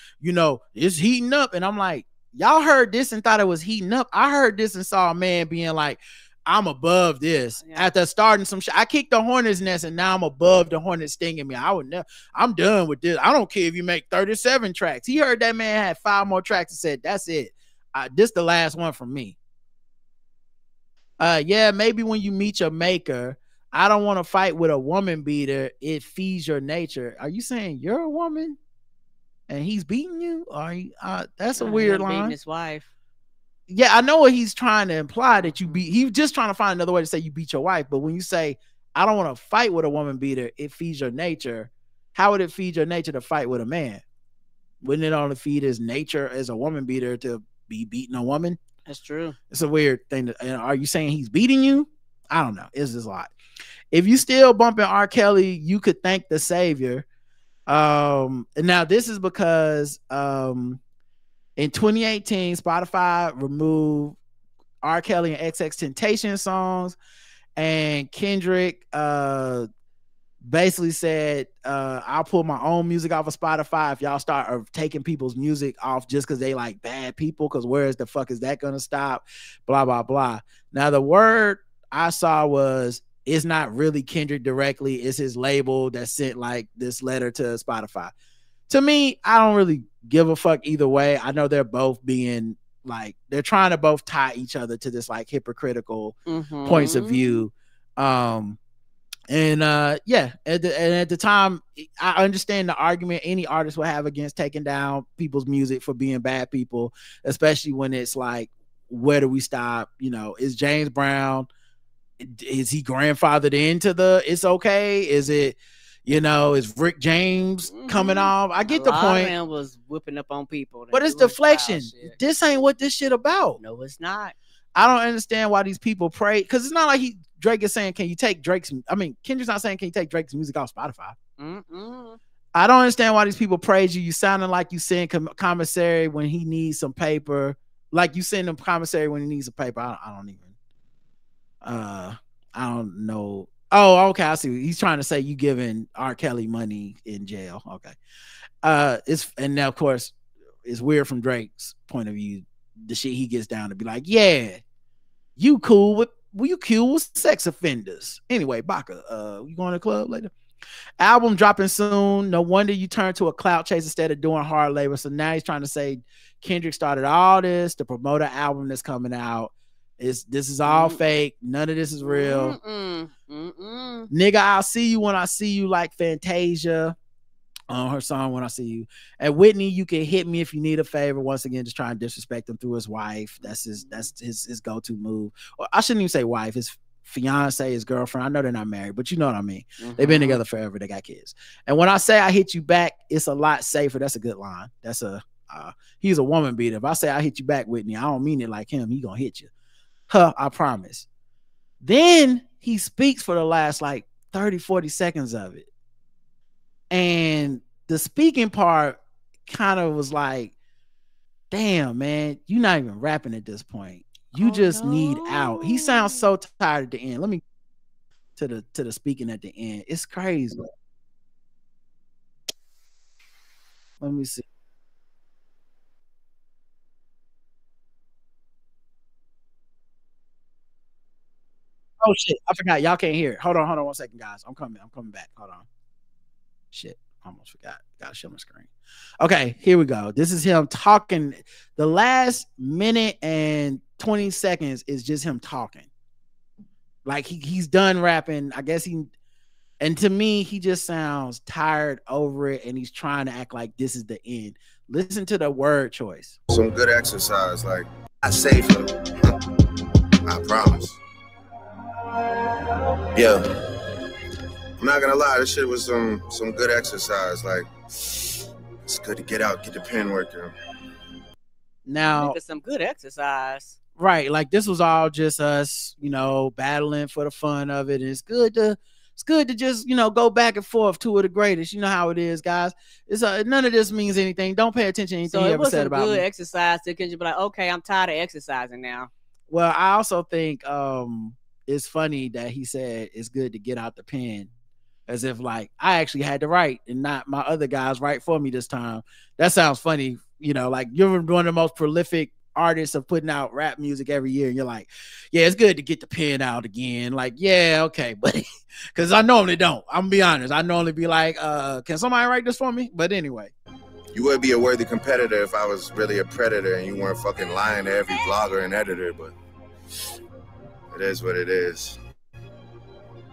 it's heating up. And I'm like, y'all heard this and thought it was heating up. I heard this and saw a man being like, I'm above this. After starting some shit. I kicked the hornet's nest and now I'm above the hornet stinging me. I'm done with this. I don't care if you make 37 tracks. He heard that man had 5 more tracks and said, that's it. This the last one from me. Yeah, maybe when you meet your maker, I don't want to fight with a woman beater. It feeds your nature. Are you saying you're a woman and he's beating you? Or that's a weird line. Beating his wife. Yeah, I know what he's trying to imply that you beat. He's just trying to find another way to say you beat your wife. But when you say I don't want to fight with a woman beater, it feeds your nature. How would it feed your nature to fight with a man? Wouldn't it only feed his nature as a woman beater to be beating a woman? That's true. It's a weird thing. Are you saying he's beating you? I don't know. It's just a lot. If you still bumping R. Kelly, you could thank the savior. And now this is because in 2018, Spotify removed R. Kelly and XXXTentacion songs, and Kendrick basically said, I'll pull my own music off of Spotify if y'all start taking people's music off just because they like bad people, because where is the fuck is that gonna stop? Blah, blah, blah. Now the word I saw was it's not really Kendrick directly, it's his label that sent like this letter to Spotify. To me, I don't really give a fuck either way. I know they're both being like, they're trying to both tie each other to this like hypocritical points of view. And at the time, I understand the argument any artist will have against taking down people's music for being bad people, especially when it's like, where do we stop? Is James Brown, is he grandfathered into the it's okay? Is it, is Rick James coming off? I get the point. Man was whipping up on people, but it's deflection. This ain't what this shit about. No, it's not. I don't understand why these people pray, because it's not like Drake is saying, can you take Drake's, Kendrick's not saying, can you take Drake's music off Spotify? I don't understand why these people praise you. You sounding like you send commissary when he needs some paper. Like you send him commissary when he needs a paper. I don't know. Oh, okay. I see. He's trying to say you giving R. Kelly money in jail. Okay. And now, of course, it's weird from Drake's point of view, the shit he gets down to be like, yeah, you cool with sex offenders. Anyway, Baka, you going to the club later? Album dropping soon. No wonder you turned to a clout chase instead of doing hard labor. So now he's trying to say Kendrick started all this to promote an album that's coming out. This is all fake. None of this is real. Nigga, I'll see you when I see you, like Fantasia on her song When I See You. And Whitney, you can hit me if you need a favor. Once again, just trying to disrespect him through his wife. That's his go-to move. Or I shouldn't even say wife, his fiance, his girlfriend. I know they're not married, but you know what I mean. They've been together forever. They got kids. And when I say I hit you back, it's a lot safer. That's a good line. That's a he's a woman beater. If I say I hit you back, Whitney, I don't mean it like him. He gonna hit you. I promise. Then he speaks for the last like 30, 40 seconds of it. And the speaking part kind of was like, damn, man, you're not even rapping at this point. You just need out. He sounds so tired at the end. Let me to the speaking at the end. It's crazy. Let me see. Oh shit, I forgot. Y'all can't hear it. Hold on 1 second, guys. I'm coming back. Hold on. Shit, almost forgot. Gotta show my screen. Okay, here we go. This is him talking. The last minute and 20 seconds is just him talking. Like he's done rapping. I guess and to me, he just sounds tired, over it, and he's trying to act like this is the end. Listen to the word choice. Some good exercise, like I safer. I promise. Yeah. I'm not gonna lie, this shit was some good exercise. Like, it's good to get out, get the pen working. Now, some good exercise. Right, like this was all just us, battling for the fun of it. And it's good to just, go back and forth. Two of the greatest. You know how it is, guys. It's none of this means anything. Don't pay attention to anything he ever said about me. So it was good exercise. So can you be like, okay, I'm tired of exercising now. Well, I also think it's funny that he said it's good to get out the pen, as if like I actually had to write and not my other guys write for me this time. That sounds funny. Like you're one of the most prolific artists of putting out rap music every year, and you're like, yeah, it's good to get the pen out again. Like, yeah, okay, buddy. Because I normally don't. I'm gonna be honest. I normally be like, can somebody write this for me? But anyway. You would be a worthy competitor if I was really a predator and you weren't fucking lying to every blogger and editor, but it is what it is.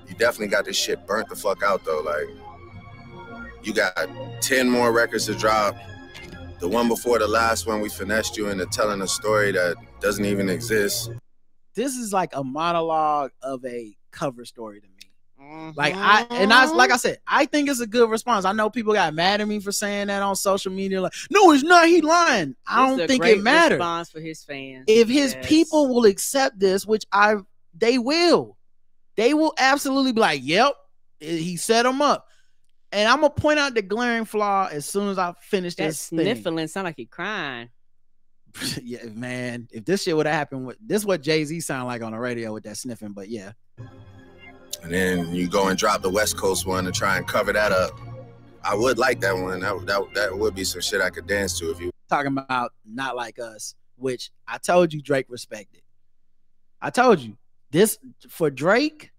You definitely got this shit burnt the fuck out though. Like, you got 10 more records to drop. The one before the last one, we finessed you into telling a story that doesn't even exist. This is like a monologue of a cover story to me. Like I said, I think it's a good response. I know people got mad at me for saying that on social media. Like, no, it's not. He lying. I don't think it matters. Response for his fans. If his people will accept this, which they will absolutely be like, yep, he set them up. And I'm gonna point out the glaring flaw as soon as I finish this. Sniffling sound like he crying. Yeah, man. If this shit would have happened, this is what Jay-Z sound like on the radio with that sniffing. But yeah. And then you go and drop the West Coast one to try and cover that up. I would like that one. That would be some shit I could dance to if you talking about Not Like Us, which I told you Drake respected. I told you this for Drake.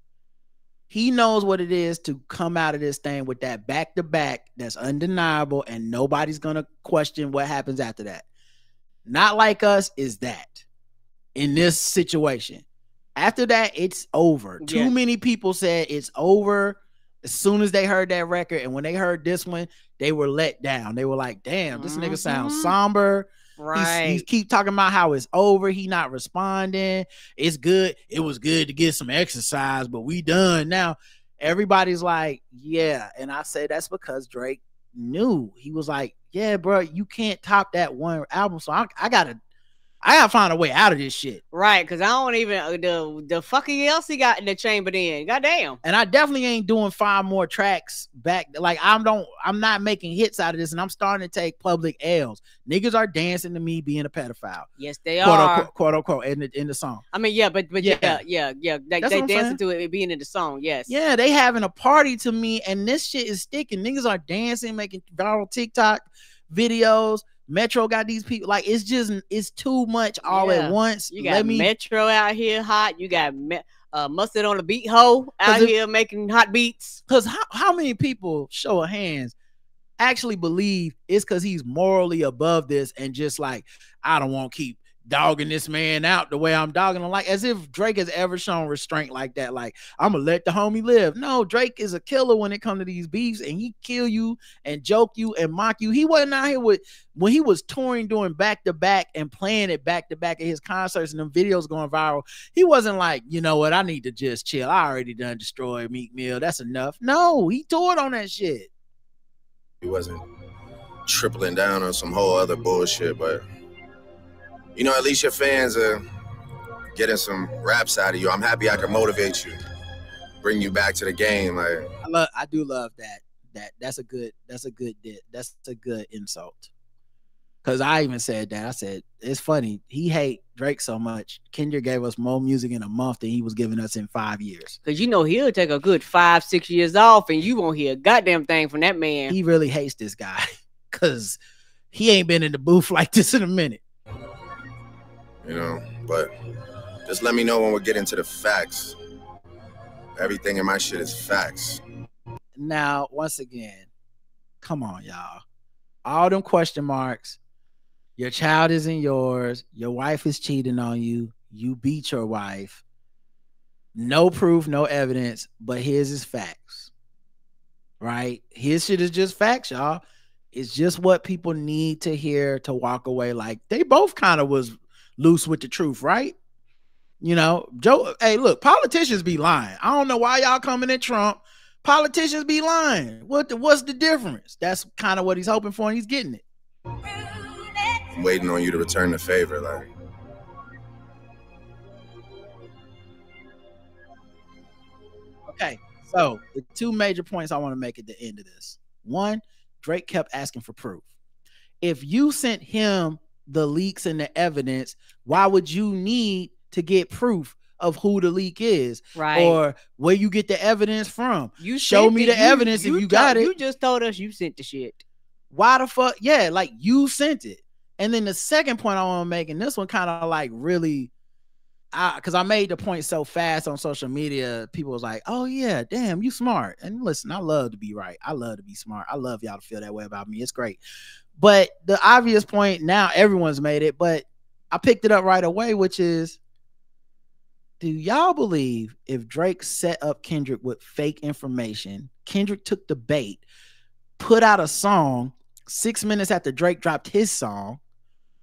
He knows what it is to come out of this thing with that back-to-back that's undeniable, and nobody's going to question what happens after that. Not Like Us is that in this situation. After that, it's over. Yeah. Too many people said it's over as soon as they heard that record, and when they heard this one, they were let down. They were like, damn, this nigga sounds somber. Right. He keep talking about how it's over. He not responding. It's good. It was good to get some exercise, but we done now. Everybody's like, yeah. And I say that's because Drake knew. He was like, yeah, bro, you can't top that one album. So I gotta find a way out of this shit. Right, because I don't even the fucking else he got in the chamber then. Goddamn. And I definitely ain't doing 5 more tracks back. Like I'm not making hits out of this, and I'm starting to take public L's. Niggas are dancing to me being a pedophile. Yes, they are. Quote unquote in the song. I mean, yeah, but yeah. They dancing to it being in the song, yes. Yeah, they having a party to me, and this shit is sticking. Niggas are dancing, making viral TikTok videos. Metro got these people, like, it's too much all at once. You got Metro out here hot. You got Mustard on the Beat Ho out here making hot beats. Because how many people, show of hands, actually believe it's because he's morally above this and just like, I don't want to keep dogging this man out the way I'm dogging him, like as if Drake has ever shown restraint like that. Like, I'm gonna let the homie live. No, Drake is a killer when it comes to these beefs, and he kill you and joke you and mock you. He wasn't out here with, when he was touring, doing back to back and playing it back to back at his concerts and them videos going viral. He wasn't like, you know what, I need to just chill. I already done destroyed Meek Mill. That's enough. No, he toured on that shit. He wasn't tripling down on some whole other bullshit, but you know, at least your fans are getting some raps out of you. I'm happy I can motivate you, bring you back to the game. Like, I do love that. That's a good insult. Cause I even said that. I said, it's funny. He hate Drake so much. Kendrick gave us more music in a month than he was giving us in 5 years. Cause you know he'll take a good 5-6 years off, and you won't hear a goddamn thing from that man. He really hates this guy, cause he ain't been in the booth like this in a minute. You know, but just let me know when we get into the facts. Everything in my shit is facts. Now, once again, come on, y'all. All them question marks. Your child isn't yours. Your wife is cheating on you. You beat your wife. No proof, no evidence, but his is facts. Right? His shit is just facts, y'all. It's just what people need to hear to walk away like they both kind of was loose with the truth, right? You know, Joe, hey, look, politicians be lying. I don't know why y'all coming at Trump. Politicians be lying. What's the difference? That's kind of what he's hoping for, and he's getting it. I'm waiting on you to return the favor, like. Okay, so the two major points I want to make at the end of this. One, Drake kept asking for proof. If you sent him the leaks and the evidence, why would you need to get proof of who the leak is, right? Or where you get the evidence from? You show me the evidence if you got it. You just told us you sent the shit. Why the fuck? Yeah, like you sent it. And then the second point I want to make, and this one kind of like really, because I made the point so fast on social media, people was like, oh yeah, damn, you smart. And listen, I love to be right. I love to be smart. I love y'all to feel that way about me. It's great. But the obvious point, now everyone's made it, but I picked it up right away, which is, do y'all believe if Drake set up Kendrick with fake information, Kendrick took the bait, put out a song 6 minutes after Drake dropped his song,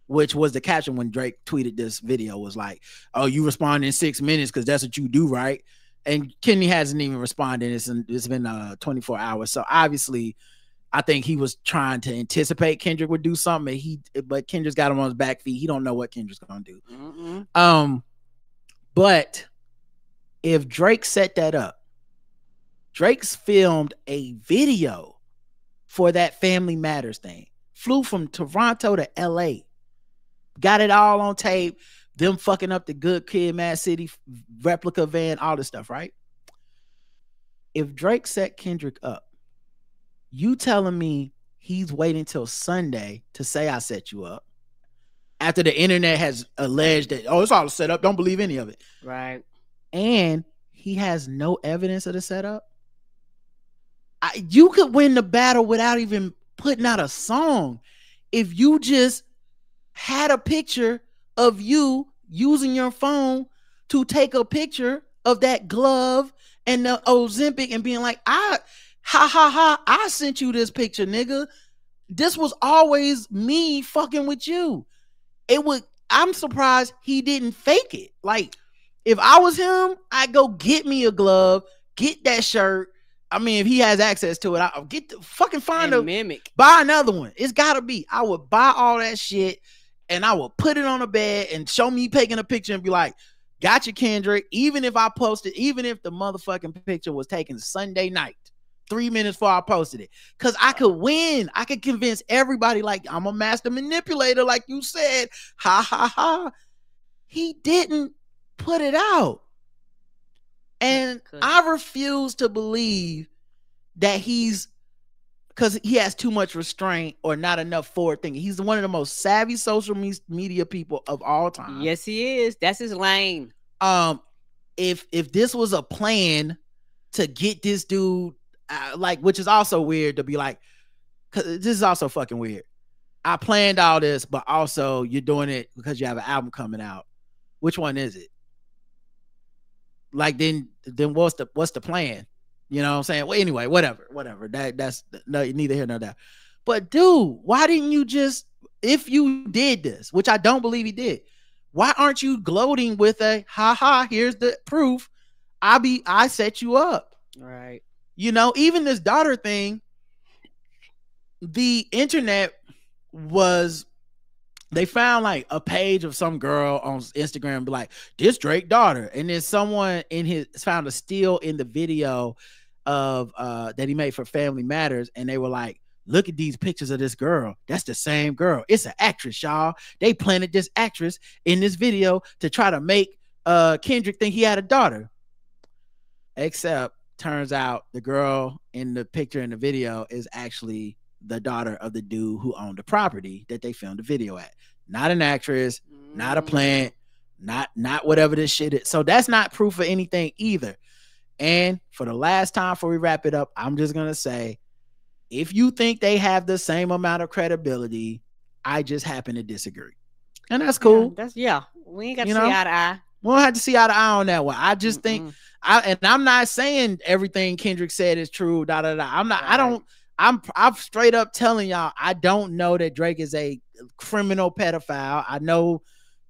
which was the caption when Drake tweeted this video, was like, oh, you respond in 6 minutes because that's what you do, right? And Kenny hasn't even responded. It's been 24 hours. So obviously, I think he was trying to anticipate Kendrick would do something, but Kendrick's got him on his back feet. He don't know what Kendrick's gonna do. Mm-hmm. But if Drake set that up, Drake's filmed a video for that Family Matters thing. Flew from Toronto to LA. Got it all on tape. Them fucking up the Good Kid, Mad City replica van, all this stuff, right? If Drake set Kendrick up, you telling me he's waiting till Sunday to say I set you up after the internet has alleged that, oh, it's all set up, don't believe any of it. Right. And he has no evidence of the setup. You could win the battle without even putting out a song if you just had a picture of you using your phone to take a picture of that glove and the Ozempic and being like, I sent you this picture, nigga. This was always me fucking with you. I'm surprised he didn't fake it. Like, if I was him, I'd go get me a glove, get that shirt. I mean, if he has access to it, I'll get the fucking find a mimic. Buy another one. It's gotta be. I would buy all that shit and I would put it on a bed and show me taking a picture and be like, gotcha, Kendrick. Even if I posted, even if the motherfucking picture was taken Sunday night, 3 minutes before I posted it, because I could win. I could convince everybody like I'm a master manipulator, like you said. Ha ha ha. He didn't put it out. And I refuse to believe that because he has too much restraint or not enough forward thinking. He's one of the most savvy social media people of all time. Yes, he is. That's his lane. If this was a plan to get this dude, which is also weird to be like, because this is also fucking weird. I planned all this, but also you're doing it because you have an album coming out. Which one is it? Like then what's the plan? You know what I'm saying? Well, anyway, whatever. That's no, neither here nor there. But dude, why didn't you just, if you did this, which I don't believe he did, why aren't you gloating with a haha, here's the proof. I set you up. Right. You know, even this daughter thing, the internet they found like a page of some girl on Instagram be like, this Drake daughter. And then someone found a still in the video of that he made for Family Matters. And they were like, look at these pictures of this girl. That's the same girl. It's an actress, y'all. They planted this actress in this video to try to make Kendrick think he had a daughter. Except turns out the girl in the picture in the video is actually the daughter of the dude who owned the property that they filmed the video at. Not an actress, not a plant, not whatever this shit is. So that's not proof of anything either. And for the last time before we wrap it up, I'm just gonna say, if you think they have the same amount of credibility, I just happen to disagree. And that's cool. We ain't got to see eye to eye. We don't have to see eye to eye on that one. I just think I'm not saying everything Kendrick said is true. I'm not. Right. I'm straight up telling y'all, I don't know that Drake is a criminal pedophile. I know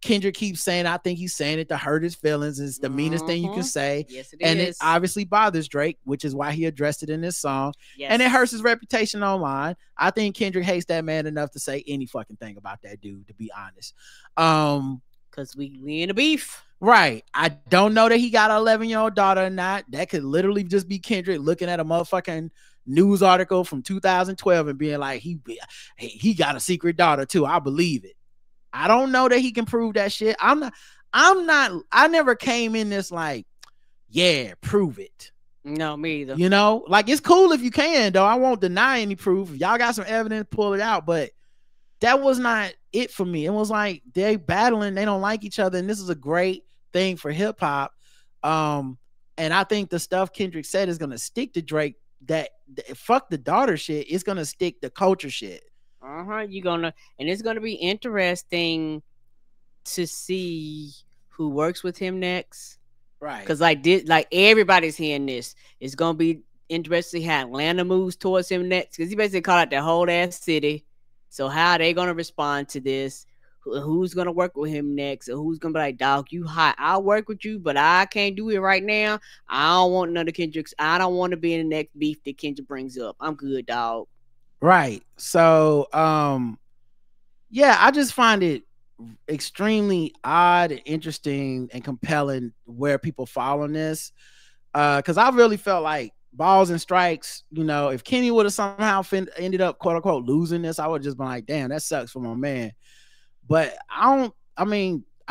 Kendrick keeps saying, I think he's saying it to hurt his feelings. It's the meanest thing you can say. Yes, it obviously bothers Drake, which is why he addressed it in this song. Yes. And it hurts his reputation online. I think Kendrick hates that man enough to say any fucking thing about that dude, to be honest. Because we in a beef. Right. I don't know that he got an 11-year-old daughter or not. That could literally just be Kendrick looking at a motherfucking news article from 2012 and being like, he got a secret daughter too. I believe it. I don't know that he can prove that shit. I never came in this like, yeah, prove it. No, me either. You know, like it's cool if you can, though. I won't deny any proof. If y'all got some evidence, pull it out. But that was not it for me. It was like they battling, they don't like each other, and this is a great thing for hip hop. And I think the stuff Kendrick said is gonna stick to Drake. That fuck the daughter shit. It's gonna stick the culture shit. And it's gonna be interesting to see who works with him next. Right. Because everybody's hearing this. It's gonna be interesting how Atlanta moves towards him next. Because he basically called out the whole ass city. So how are they gonna respond to this? Who's gonna work with him next? Or who's gonna be like, dog, you hot? I'll work with you, but I can't do it right now. I don't want none of Kendrick's. I don't want to be in the next beef that Kendrick brings up. I'm good, dog. Right. So, yeah, I just find it extremely odd and interesting and compelling where people fall on this. Because I really felt like balls and strikes, you know, if Kenny would have somehow ended up quote unquote losing this, I would just been like, damn, that sucks for my man. But I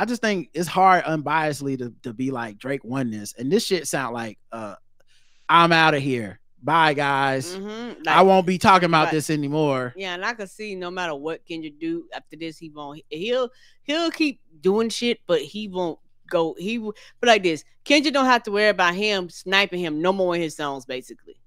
just think it's hard unbiasedly to be like Drake won this. And this shit sound like I'm out of here. Bye, guys. Like, I won't be talking about this anymore. Yeah, and I can see no matter what Kendrick do after this, he'll keep doing shit, but he won't go. But like this, Kendrick don't have to worry about him sniping him no more in his songs, basically.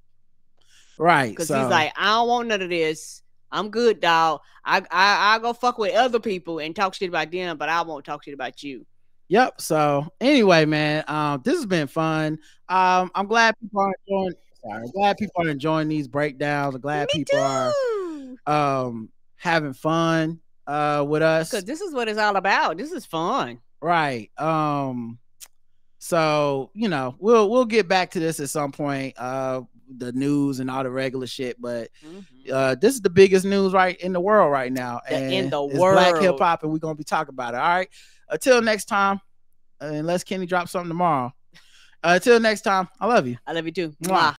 Right. Because he's like, I don't want none of this. I'm good, dog. I go fuck with other people and talk shit about them, but I won't talk shit about you. Yep. So anyway, man, this has been fun. I'm glad people are enjoying. I'm glad people are enjoying these breakdowns. I'm glad people are having fun with us. Because this is what it's all about. This is fun. Right. So, you know, we'll get back to this at some point. The news and all the regular shit, but this is the biggest news right in the world right now. And in the it's world. Black hip hop, and we're gonna be talking about it. All right. Until next time, unless Kenny drops something tomorrow. Until next time, I love you. I love you too. Mwah.